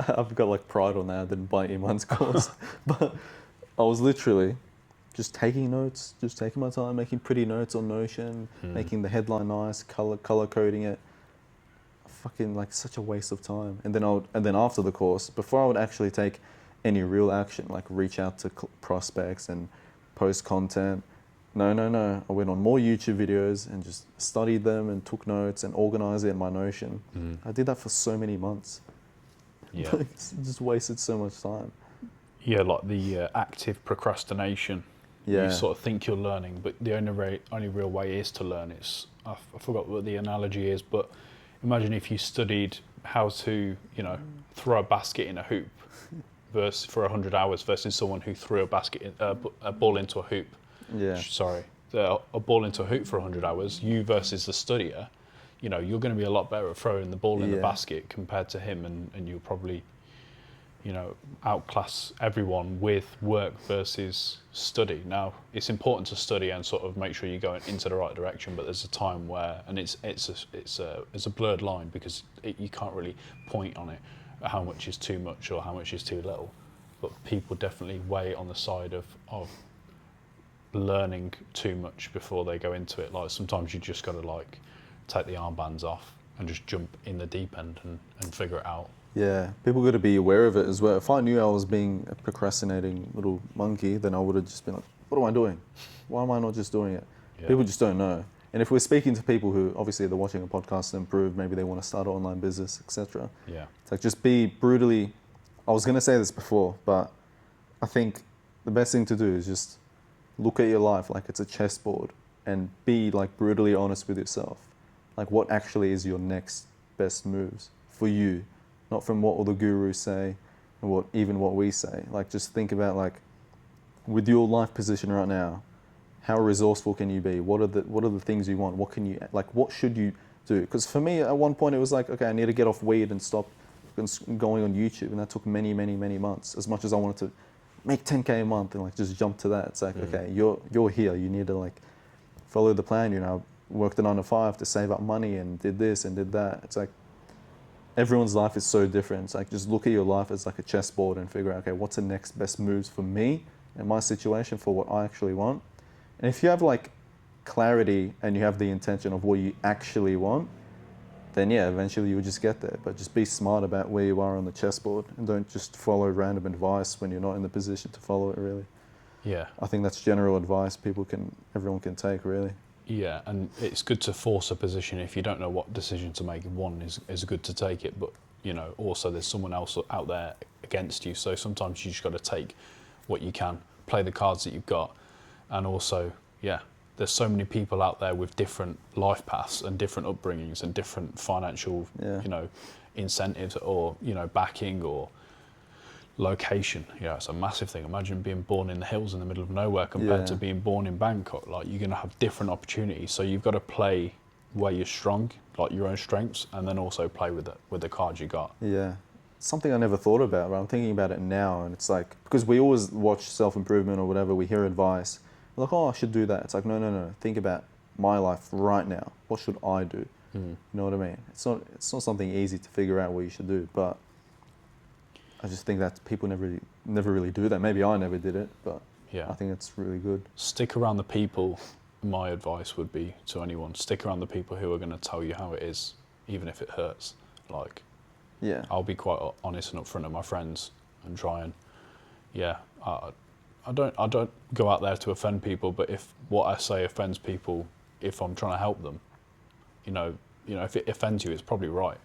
I've got like pride on that. I didn't buy Iman's course, but I was literally just taking notes, just taking my time, making pretty notes on Notion, making the headline nice, color coding it. Fucking like such a waste of time. And then after the course, before I would actually take any real action, like reach out to prospects and post content. No. I went on more YouTube videos and just studied them and took notes and organized it in my Notion. I did that for so many months. Just wasted so much time. Like the active procrastination. You sort of think you're learning, but the only real way is to learn. I forgot what the analogy is, but imagine if you studied how to, throw a basket in a hoop for 100 hours versus someone who threw a ball into a hoop. A ball into a hoop for 100 hours. You versus the studier, you're going to be a lot better at throwing the ball in the basket compared to him, and you'll probably, outclass everyone with work versus study. Now, it's important to study and sort of make sure you're going into the right direction, but there's a time where, and it's a blurred line, because you can't really point on it how much is too much or how much is too little. But people definitely weigh on the side of learning too much before they go into it. Like, sometimes you just got to like take the armbands off and just jump in the deep end and figure it out. Yeah, people got to be aware of it as well. If I knew I was being a procrastinating little monkey, then I would have just been like, what am I doing? Why am I not just doing it? Yeah. People just don't know. And if we're speaking to people who obviously they're watching a podcast to improve, maybe they want to start an online business, etc. Yeah. It's like, just be brutally, I was going to say this before, but I think the best thing to do is just look at your life like it's a chessboard and be like brutally honest with yourself. Like, what actually is your next best moves for you? Not from what all the gurus say and what we say. Like, just think about, like, with your life position right now, how resourceful can you be? What are the things you want? What should you do? Because for me, at one point it was like, okay, I need to get off weed and stop going on YouTube, and that took many months. As much as I wanted to make 10K a month and like just jump to that, it's like, okay, you're here. You need to like follow the plan. Worked a 9 to 5 to save up money and did this and did that. It's like, everyone's life is so different. It's like, just look at your life as like a chessboard and figure out, okay, what's the next best moves for me and my situation for what I actually want. And if you have like clarity and you have the intention of what you actually want, then yeah, eventually you'll just get there. But just be smart about where you are on the chessboard and don't just follow random advice when you're not in the position to follow it, really. Yeah. I think that's general advice everyone can take, really. Yeah, and it's good to force a position if you don't know what decision to make. One is good to take it, but also there's someone else out there against you. So sometimes you just got to take what you can, play the cards that you've got, and also, yeah, there's so many people out there with different life paths and different upbringings and different financial, incentives or backing or location. Yeah, it's a massive thing. Imagine being born in the hills in the middle of nowhere compared to being born in Bangkok. Like, you're going to have different opportunities, so you've got to play where you're strong, like your own strengths, and then also play with the cards you got. Yeah, something I never thought about, but I'm thinking about it now, and it's like, because we always watch self-improvement or whatever, we hear advice, we're like, oh, I should do that. It's like, no, think about my life right now. What should I do? You know what I mean? It's not something easy to figure out what you should do, but I just think that people never really do that. Maybe I never did it, but yeah, I think it's really good. Stick around the people. My advice would be to anyone, stick around the people who are going to tell you how it is, even if it hurts. Like, yeah, I'll be quite honest and upfront with my friends and try and, I don't go out there to offend people, but if what I say offends people, if I'm trying to help them, if it offends you, it's probably right.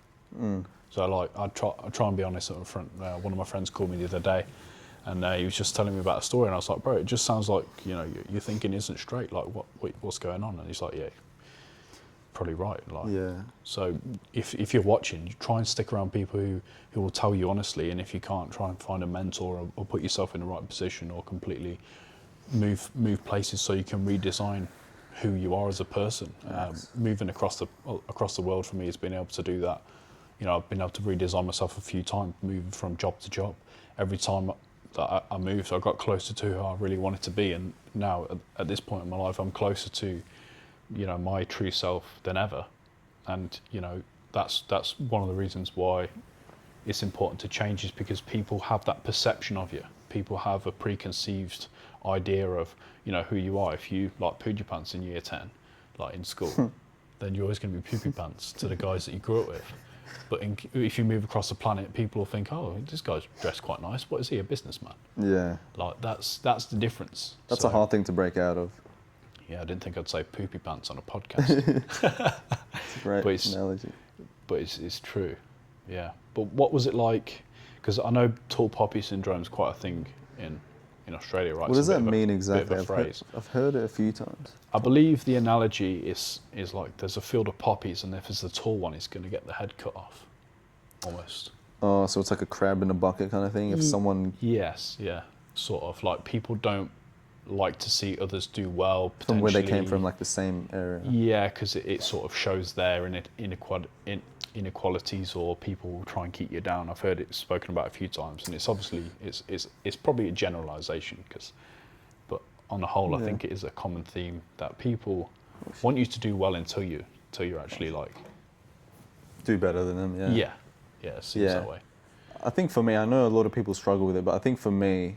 So like, I try and be honest up front. One of my friends called me the other day, and he was just telling me about a story, and I was like, bro, it just sounds like your thinking isn't straight. Like, what's going on? And he's like, yeah, probably right. Like, yeah. So if you're watching, you try and stick around people who will tell you honestly, and if you can't, try and find a mentor or put yourself in the right position, or completely move places so you can redesign who you are as a person. Moving across the world for me has been able to do that. I've been able to redesign myself a few times, moving from job to job. Every time that I moved, I got closer to who I really wanted to be. And now, at this point in my life, I'm closer to, my true self than ever. And, that's one of the reasons why it's important to change, is because people have that perception of you. People have a preconceived idea of, who you are. If you like pooed your pants in year 10, like in school, then you're always going to be poopy pants to the guys that you grew up with. But if you move across the planet, people will think, oh, this guy's dressed quite nice. What is he, a businessman? Yeah. Like, that's the difference. That's a hard thing to break out of. Yeah, I didn't think I'd say poopy pants on a podcast. It's a great analogy. But it's true, yeah. But what was it like? Because I know tall poppy syndrome is quite a thing in Australia, right? What does that mean exactly? I've heard it a few times. I believe the analogy is like, there's a field of poppies, and if it's the tall one, it's going to get the head cut off, almost. Oh, so it's like a crab in a bucket kind of thing? If someone... Yes, yeah, sort of. Like, people don't like to see others do well, potentially. From where they came from, like the same area. Yeah, because it sort of shows their inequalities or people will try and keep you down. I've heard it spoken about a few times, and it's obviously it's probably a generalisation, but on the whole, I think it is a common theme that people want you to do well until you're actually like do better than them. Yeah, it seems that way. I think for me, I know a lot of people struggle with it, but I think for me,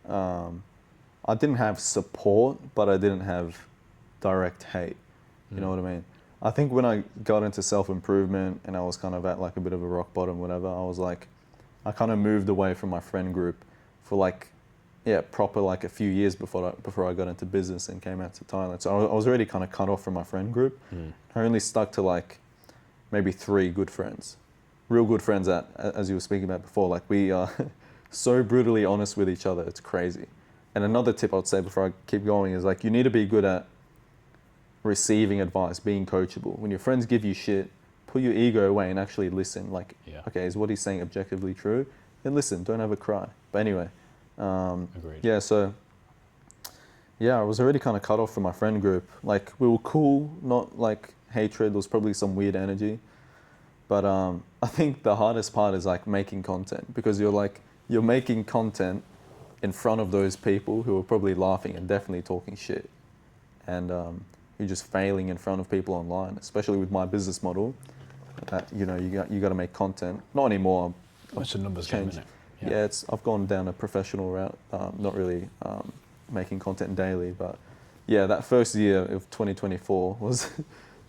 I didn't have support, but I didn't have direct hate. You know what I mean? I think when I got into self-improvement and I was kind of at like a bit of a rock bottom, whatever, I was like, I kind of moved away from my friend group for like, proper like a few years before I got into business and came out to Thailand. So I was already kind of cut off from my friend group. I only stuck to like maybe 3 good friends, real good friends that, as you were speaking about before, like we are so brutally honest with each other. It's crazy. And another tip I'd say before I keep going is like, you need to be good at receiving advice, being coachable. When your friends give you shit, put your ego away and actually listen. Like, okay, is what he's saying objectively true? Then listen, don't have a cry. But anyway, Agreed. I was already kind of cut off from my friend group. Like, we were cool, not like hatred. There was probably some weird energy. But I think the hardest part is like making content, because you're making content in front of those people who are probably laughing and definitely talking shit. And you're just failing in front of people online, especially with my business model. That you got to make content. Not anymore. It's a numbers game, isn't it? Yeah, I've gone down a professional route. Not really making content daily, but that first year of 2024 was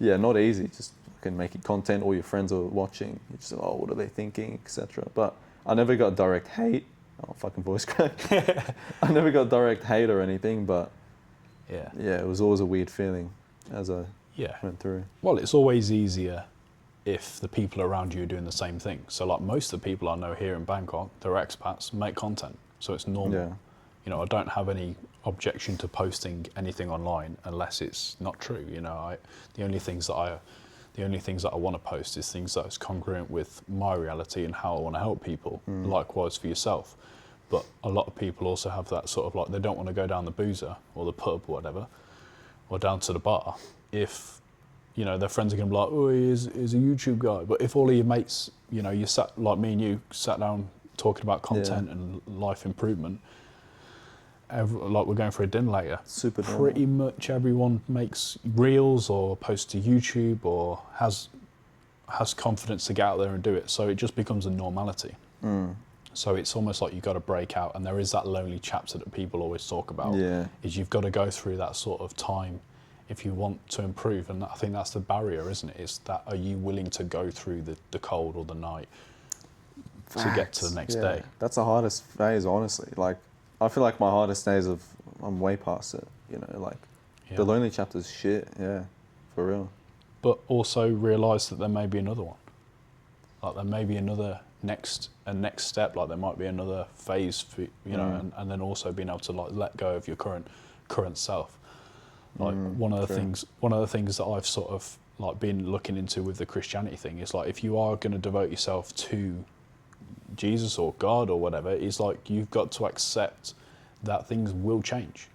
not easy. Just fucking making content. All your friends are watching. You're just what are they thinking, etc. But I never got direct hate. Oh, fucking voice crack. I never got direct hate or anything, but it was always a weird feeling as I went through. Well, it's always easier if the people around you are doing the same thing. So like most of the people I know here in Bangkok, they're expats, make content. So it's normal. Yeah. You know, I don't have any objection to posting anything online unless it's not true. You know, the only things that I want to post is things that is congruent with my reality and how I want to help people. Likewise for yourself. But a lot of people also have that sort of like, they don't want to go down the boozer or the pub or whatever, or down to the bar if, you know, their friends are going to be like, oh, he's a YouTube guy. But if all of your mates, you know, you sat, like me and you, sat down talking about content and life improvement, like we're going for a dinner later, super pretty much everyone makes reels or posts to YouTube or has confidence to get out there and do it. So it just becomes a normality. So it's almost like you've got to break out, and there is that lonely chapter that people always talk about. Is you've got to go through that sort of time if you want to improve, and I think that's the barrier, isn't it? Is that, are you willing to go through the cold or the night to get to the next day? That's the hardest phase, honestly. Like, I feel like my hardest days I'm way past it. You know, like the lonely chapter's shit. Yeah, for real. But also realise that there may be another one. Like there may be another next step. Like there might be another phase for you know, and then also being able to like let go of your current self. Like one of the things that I've sort of like been looking into with the Christianity thing is like, if you are going to devote yourself to Jesus or God or whatever, it's like you've got to accept that things will change.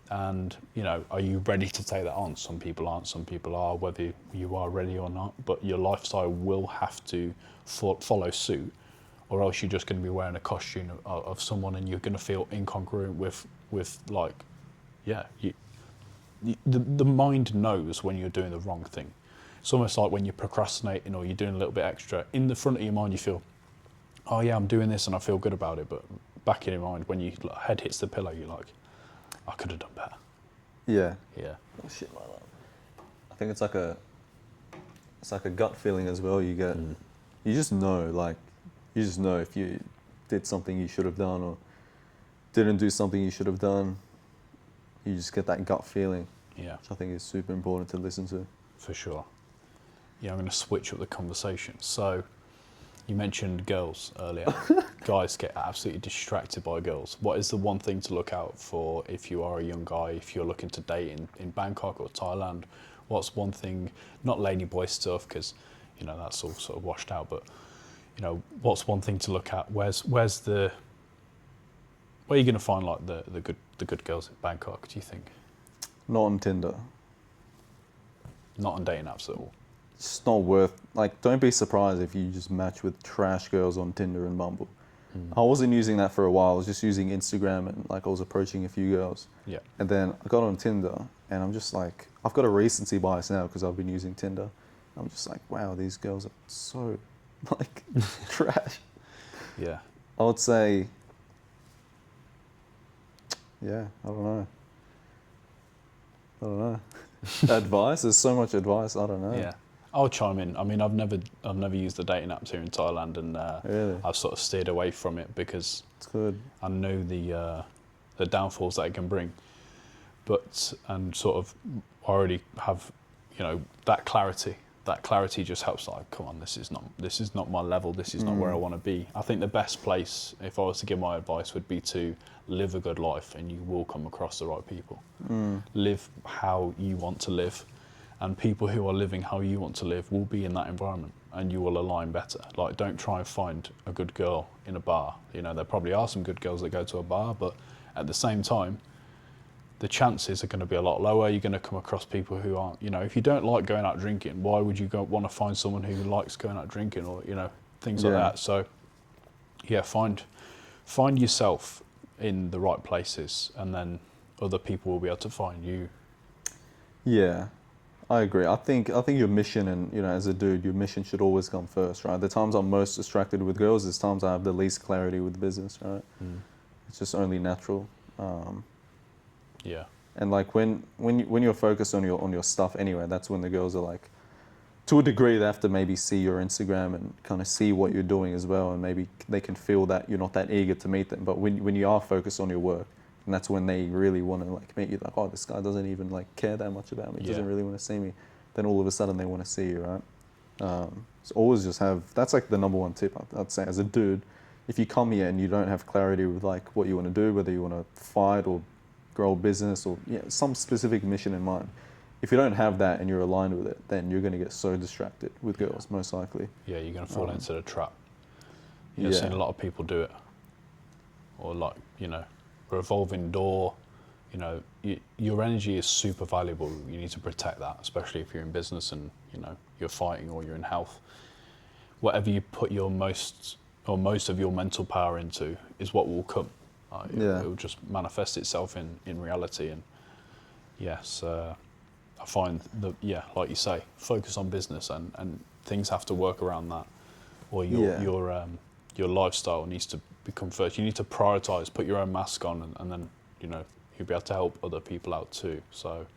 And, you know, are you ready to take that on? Some people aren't, some people are, whether you are ready or not, but your lifestyle will have to follow suit, or else you're just going to be wearing a costume of someone and you're going to feel incongruent with like, the mind knows when you're doing the wrong thing. It's almost like when you're procrastinating or you're doing a little bit extra, in the front of your mind you feel, oh yeah, I'm doing this and I feel good about it, but back in your mind, when your head hits the pillow, you're like, I could have done better. Yeah. Oh, shit like that. I think it's like a gut feeling as well. You get, you just know if you did something you should have done or didn't do something you should have done. You just get that gut feeling. Yeah. Which I think is super important to listen to. For sure. Yeah, I'm going to switch up the conversation. So, you mentioned girls earlier. Guys get absolutely distracted by girls. What is the one thing to look out for if you are a young guy, if you're looking to date in Bangkok or Thailand? What's one thing, not ladyboy stuff, because, you know, that's all sort of washed out, but, you know, what's one thing to look at? Where are you going to find like the good girls in Bangkok, do you think? Not on Tinder. Not on dating apps at all? it's not worth, like, don't be surprised if you just match with trash girls on Tinder and Bumble. I wasn't using that for a while. I was just using Instagram, and like I was approaching a few girls. Yeah. And then I got on Tinder, and I'm just like, I've got a recency bias now because I've been using Tinder. I'm just like, wow, these girls are so like trash. Yeah. I would say, yeah, I don't know. Advice? There's so much advice. I don't know. Yeah. I'll chime in. I mean, I've never used the dating apps here in Thailand, and Really? I've sort of steered away from it because It's good. I know the downfalls that it can bring. But and sort of already have, that clarity. That clarity just helps. Like, come on, this is not my level. This is not where I want to be. I think the best place, if I was to give my advice, would be to live a good life, and you will come across the right people. Live how you want to live. And people who are living how you want to live will be in that environment, and you will align better. Like, don't try and find a good girl in a bar. There probably are some good girls that go to a bar, but at the same time, the chances are going to be a lot lower. You're going to come across people who aren't, if you don't like going out drinking, why would you want to find someone who likes going out drinking, or, things like that. So, yeah, find yourself in the right places, and then other people will be able to find you. Yeah. I agree. I think your mission, and as a dude, your mission should always come first, right? The times I'm most distracted with girls is times I have the least clarity with business, right? It's just only natural. Yeah. And like when you're focused on your stuff anyway, that's when the girls are like, to a degree, they have to maybe see your Instagram and kind of see what you're doing as well, and maybe they can feel that you're not that eager to meet them. But when you are focused on your work, and that's when they really want to like meet you. Like, oh, this guy doesn't even like care that much about me. He doesn't really want to see me. Then all of a sudden they want to see you, right? So always just have. That's like the number one tip I'd say as a dude. If you come here and you don't have clarity with like what you want to do, whether you want to fight or grow a business or some specific mission in mind, if you don't have that and you're aligned with it, then you're going to get so distracted with girls, most likely. Yeah, you're going to fall into the trap. I've seen a lot of people do it, or like revolving door. Your energy is super valuable. You need to protect that, especially if you're in business and you're fighting or you're in health. Whatever you put your most of your mental power into is what will come. It will just manifest itself in reality. And yes, I find that like you say, focus on business, and things have to work around that, or your lifestyle needs to become first. You need to prioritize, put your own mask on, and then you'll be able to help other people out too. So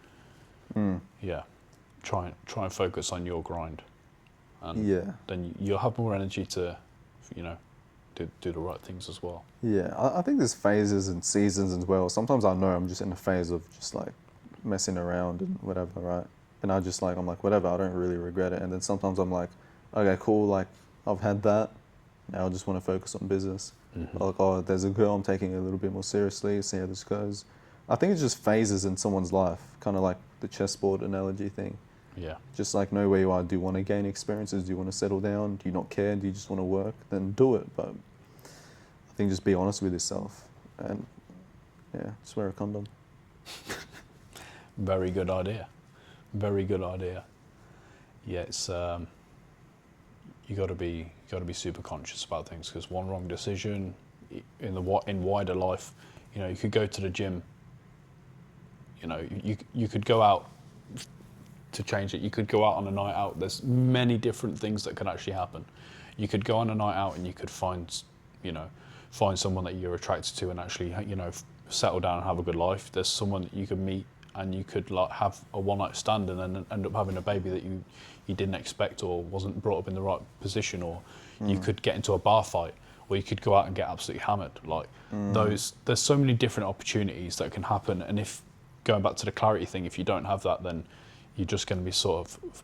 try and focus on your grind, and then you'll have more energy to do the right things as well. I think there's phases and seasons as well. Sometimes I know I'm just in a phase of just like messing around and whatever, right? And I'm like whatever, I don't really regret it. And then sometimes I'm like, okay, cool, like I've had that, now I just want to focus on business. Like, oh, there's a girl I'm taking a little bit more seriously, see how this goes. I think it's just phases in someone's life, kind of like the chessboard analogy thing. Yeah. Just like know where you are. Do you want to gain experiences? Do you want to settle down? Do you not care? Do you just want to work? Then do it. But I think just be honest with yourself, and just wear a condom. Very good idea. Very good idea. Yeah, it's you got to be super conscious about things, because one wrong decision in wider life, you could go to the gym. You could go out to change it. You could go out on a night out. There's many different things that could actually happen. You could go on a night out and you could find someone that you're attracted to and actually settle down and have a good life. There's someone that you could meet and you could like have a one night stand and then end up having a baby that you didn't expect or wasn't brought up in the right position, or you could get into a bar fight, or you could go out and get absolutely hammered. Like there's so many different opportunities that can happen. And if going back to the clarity thing, if you don't have that, then you're just going to be sort of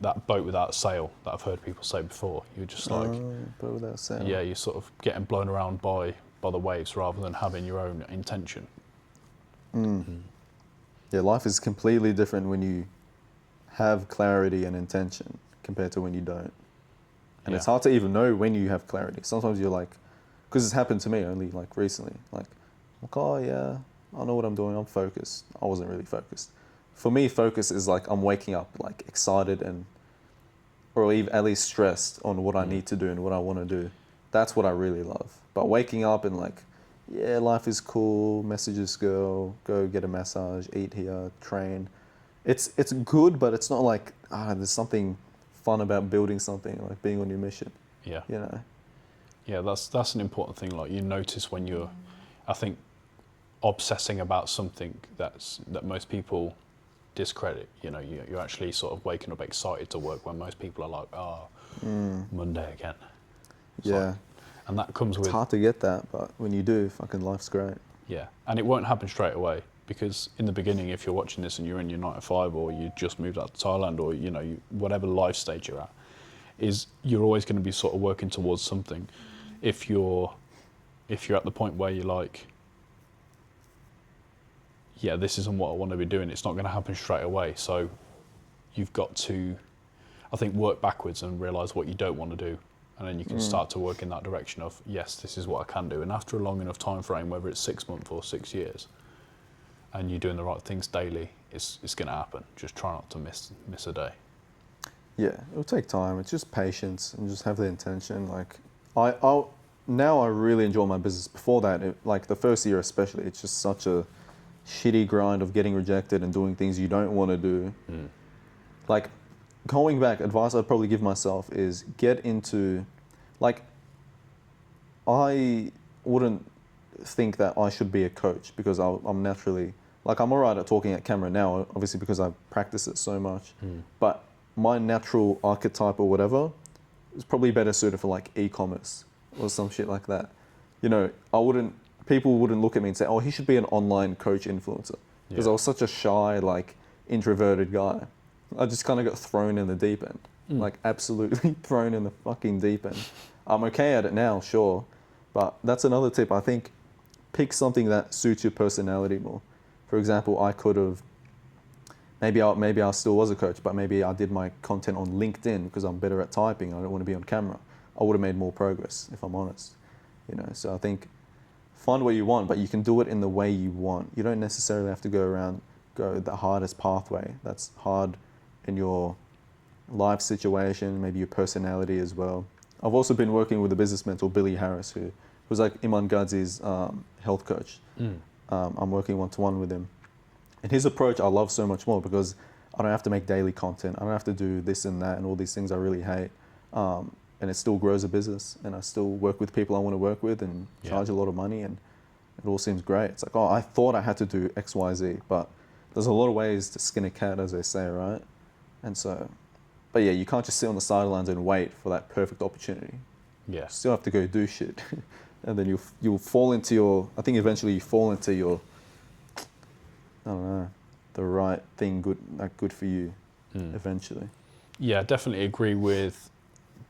that boat without a sail that I've heard people say before. You're just like boat without a sail. Yeah, you're sort of getting blown around by the waves rather than having your own intention. Yeah, life is completely different when you have clarity and intention compared to when you don't. And it's hard to even know when you have clarity. Sometimes you're like, because it's happened to me only like recently, like, oh yeah, I know what I'm doing, I'm focused. I wasn't really focused. For me, focus is like I'm waking up like excited and or even at least stressed on what I need to do and what I want to do. That's what I really love. But waking up and like, yeah, life is cool, messages go get a massage, eat here, train. It's good, but it's not like, there's something fun about building something, like being on your mission. Yeah. You know? Yeah, that's an important thing. Like, you notice when you're, I think, obsessing about something that most people discredit. You know, you're actually sort of waking up excited to work when most people are like, Monday again. Yeah. Like, and that comes with... It's hard to get that, but when you do, fucking life's great. Yeah, and it won't happen straight away, because in the beginning, if you're watching this and you're in your 9 to 5, or you just moved out to Thailand, or whatever life stage you're at, is you're always going to be sort of working towards something. If you're at the point where you're like, yeah, this isn't what I want to be doing, it's not going to happen straight away. So you've got to, I think, work backwards and realise what you don't want to do. And then you can start to work in that direction of, yes, this is what I can do. And after a long enough time frame, whether it's 6 months or 6 years, and you're doing the right things daily, it's going to happen. Just try not to miss a day. Yeah, it'll take time. It's just patience and just have the intention. Like, now I really enjoy my business. Before that, like the first year especially, it's just such a shitty grind of getting rejected and doing things you don't want to do. Like, going back, advice I'd probably give myself is get into, like, I wouldn't think that I should be a coach because I'm naturally, like, I'm alright at talking at camera now, obviously because I practice it so much, but my natural archetype or whatever is probably better suited for like e-commerce or some shit like that. You know, people wouldn't look at me and say, oh, he should be an online coach influencer, because I was such a shy, like, introverted guy. I just kind of got thrown in the deep end, like absolutely thrown in the fucking deep end. I'm okay at it now, sure, but that's another tip. I think pick something that suits your personality more. For example, I could have, maybe I still was a coach, but maybe I did my content on LinkedIn because I'm better at typing. I don't want to be on camera. I would have made more progress if I'm honest. You know, so I think find what you want, but you can do it in the way you want. You don't necessarily have to go the hardest pathway. That's hard in your life situation, maybe your personality as well. I've also been working with a business mentor, Billy Harris, who was like Iman Gadzhi's health coach. I'm working one-to-one with him. And his approach I love so much more because I don't have to make daily content. I don't have to do this and that and all these things I really hate. And it still grows a business, and I still work with people I want to work with and charge a lot of money, and it all seems great. It's like, oh, I thought I had to do X, Y, Z, but there's a lot of ways to skin a cat, as they say, right? And so, but yeah, you can't just sit on the sidelines and wait for that perfect opportunity. Yeah. You still have to go do shit. And then you'll fall into I think eventually you fall into your, I don't know, the right thing, good for you, eventually. Yeah, I definitely agree with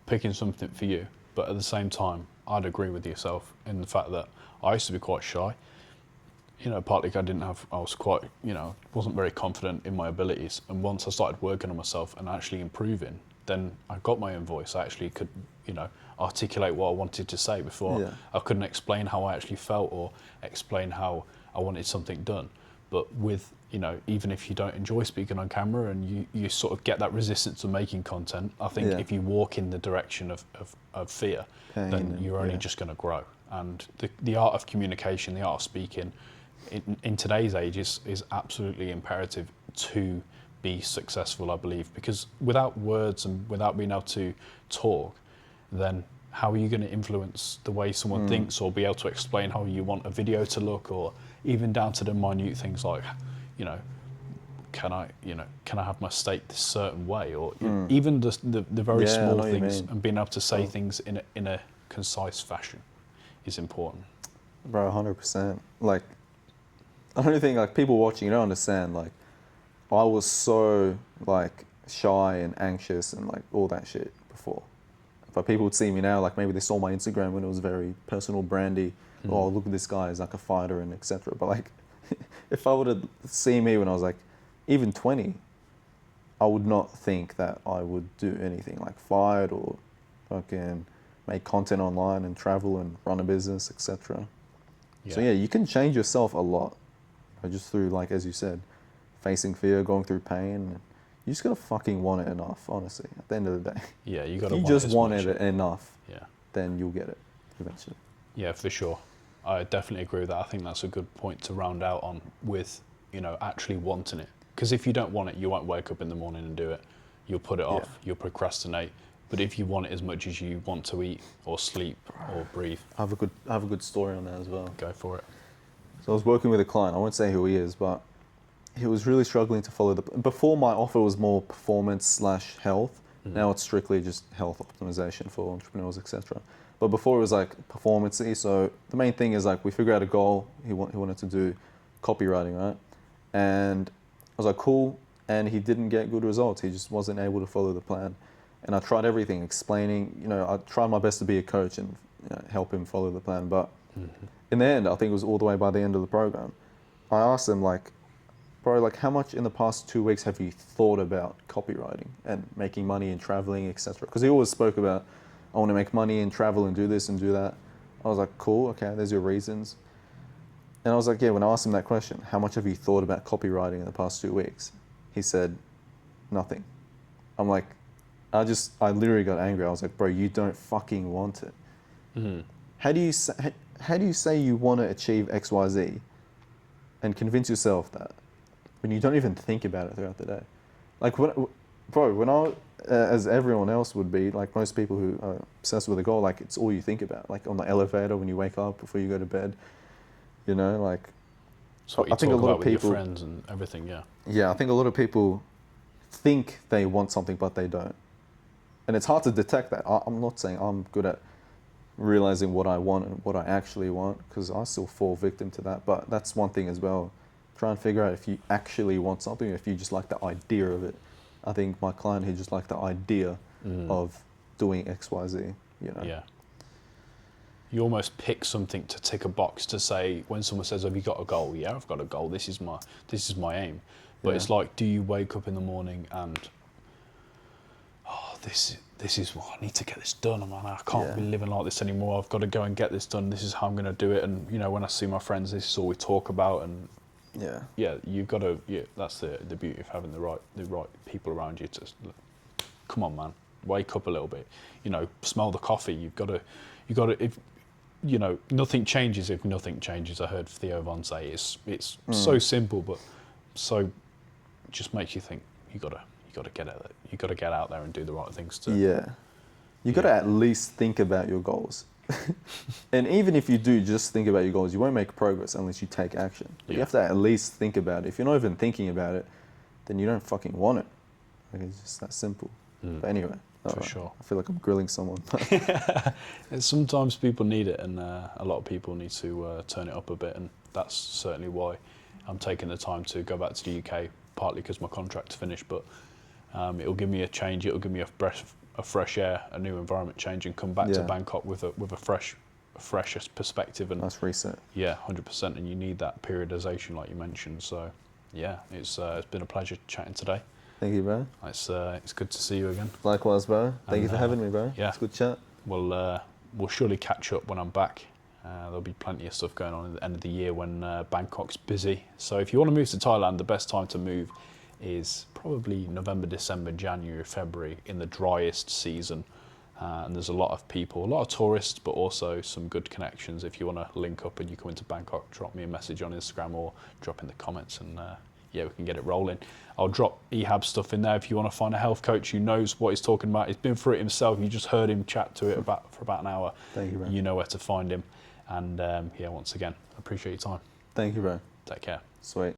picking something for you, but at the same time, I'd agree with yourself in the fact that I used to be quite shy. You know, partly I was quite, wasn't very confident in my abilities. And once I started working on myself and actually improving, then I got my own voice. I actually could, articulate what I wanted to say before. I couldn't explain how I actually felt or explain how I wanted something done. But with, even if you don't enjoy speaking on camera and you sort of get that resistance to making content, I think if you walk in the direction of fear, then you're only just going to grow. And the art of communication, the art of speaking, in today's age is absolutely imperative to be successful, I believe, because without words and without being able to talk, then how are you going to influence the way someone thinks, or be able to explain how you want a video to look, or even down to the minute things like, can I have my steak this certain way, or even the very small things, and being able to say things in a concise fashion is important. Bro, 100%. Like, I don't think, like, people watching, you don't understand, like, I was so, like, shy and anxious and, like, all that shit before. But people would see me now, like, maybe they saw my Instagram when it was very personal, brandy. Oh, look at this guy, he's like a fighter and etc. But, like, if I would have seen me when I was, like, even 20, I would not think that I would do anything like fight or fucking make content online and travel and run a business, etc. So, yeah, you can change yourself a lot. Just through, like, as you said, facing fear, going through pain. You just gotta fucking want it enough, honestly, at the end of the day. Yeah, you gotta If you want just it as want much. it enough, Yeah. then you'll get it eventually. Yeah, for sure. I definitely agree with that. I think that's a good point to round out on with, actually wanting it. Because if you don't want it, you won't wake up in the morning and do it. You'll put it off, you'll procrastinate. But if you want it as much as you want to eat or sleep or breathe, I have a good story on that as well. go for it. So I was working with a client. I won't say who he is, but he was really struggling to follow before my offer was more performance/health. Now it's strictly just health optimization for entrepreneurs, etc. But before it was like performance-y. So the main thing is like we figured out a goal. He wanted to do copywriting, right? And I was like, cool. And he didn't get good results. He just wasn't able to follow the plan. And I tried everything, explaining, I tried my best to be a coach and help him follow the plan. But in the end, I think it was all the way by the end of the program, I asked him like, bro, like how much in the past 2 weeks have you thought about copywriting and making money and traveling, etc.? Because he always spoke about, I want to make money and travel and do this and do that. I was like, cool, okay, there's your reasons. And I was like, yeah, when I asked him that question, how much have you thought about copywriting in the past 2 weeks? He said, nothing. I'm like, I literally got angry. I was like, bro, you don't fucking want it. Mm-hmm. How do you say you want to achieve X, Y, Z and convince yourself that when you don't even think about it throughout the day? Like, when I, as everyone else would be, like most people who are obsessed with a goal, like it's all you think about. Like on the elevator, when you wake up, before you go to bed, like. So what you talk about with your friends and everything, yeah. Yeah, I think a lot of people think they want something, but they don't. And it's hard to detect that. I'm not saying I'm good at realizing what I want and what I actually want, because I still fall victim to that. But that's one thing as well. Try and figure out if you actually want something, or if you just like the idea of it. I think my client, he just liked the idea of doing X, Y, Z, Yeah. You almost pick something to tick a box to say, when someone says, have you got a goal? Yeah, I've got a goal. This is my aim. But it's like, do you wake up in the morning and, this is what I need to get this done. Man, I can't be living like this anymore. I've got to go and get this done. This is how I'm going to do it. And when I see my friends, this is all we talk about. And you've got to. Yeah, that's the beauty of having the right people around you to. Come on, man, wake up a little bit. Smell the coffee. You've got to. If nothing changes if nothing changes. I heard Theo Von say it's so simple, but so just makes you think. You got to get out there. You got to get out there and do the right things too. Yeah, you got to at least think about your goals. And even if you do just think about your goals, you won't make progress unless you take action. But you have to at least think about it. If you're not even thinking about it, then you don't fucking want it. Like, it's just that simple. But anyway, for sure. I feel like I'm grilling someone. Sometimes people need it, and a lot of people need to turn it up a bit, and that's certainly why I'm taking the time to go back to the UK, partly because my contract's finished, but it'll give me a change. It'll give me a fresh air, a new environment change, and come back to Bangkok with a fresher perspective. And nice reset. Yeah, 100%. And you need that periodization, like you mentioned. So, yeah, it's been a pleasure chatting today. Thank you, bro. It's good to see you again. Likewise, bro. Thank you for having me, bro. Yeah, it's a good chat. We'll surely catch up when I'm back. There'll be plenty of stuff going on at the end of the year when Bangkok's busy. So if you want to move to Thailand, the best time to move is probably November, December, January, February, in the driest season. And there's a lot of people, a lot of tourists, but also some good connections. If you want to link up and you come into Bangkok, drop me a message on Instagram or drop in the comments, and we can get it rolling. I'll drop Ehab stuff in there if you want to find a health coach who knows what he's talking about. He's been through it himself. You just heard him chat to it for about an hour. Thank you, bro. You know where to find him. And once again, I appreciate your time. Thank you, bro. Take care. Sweet.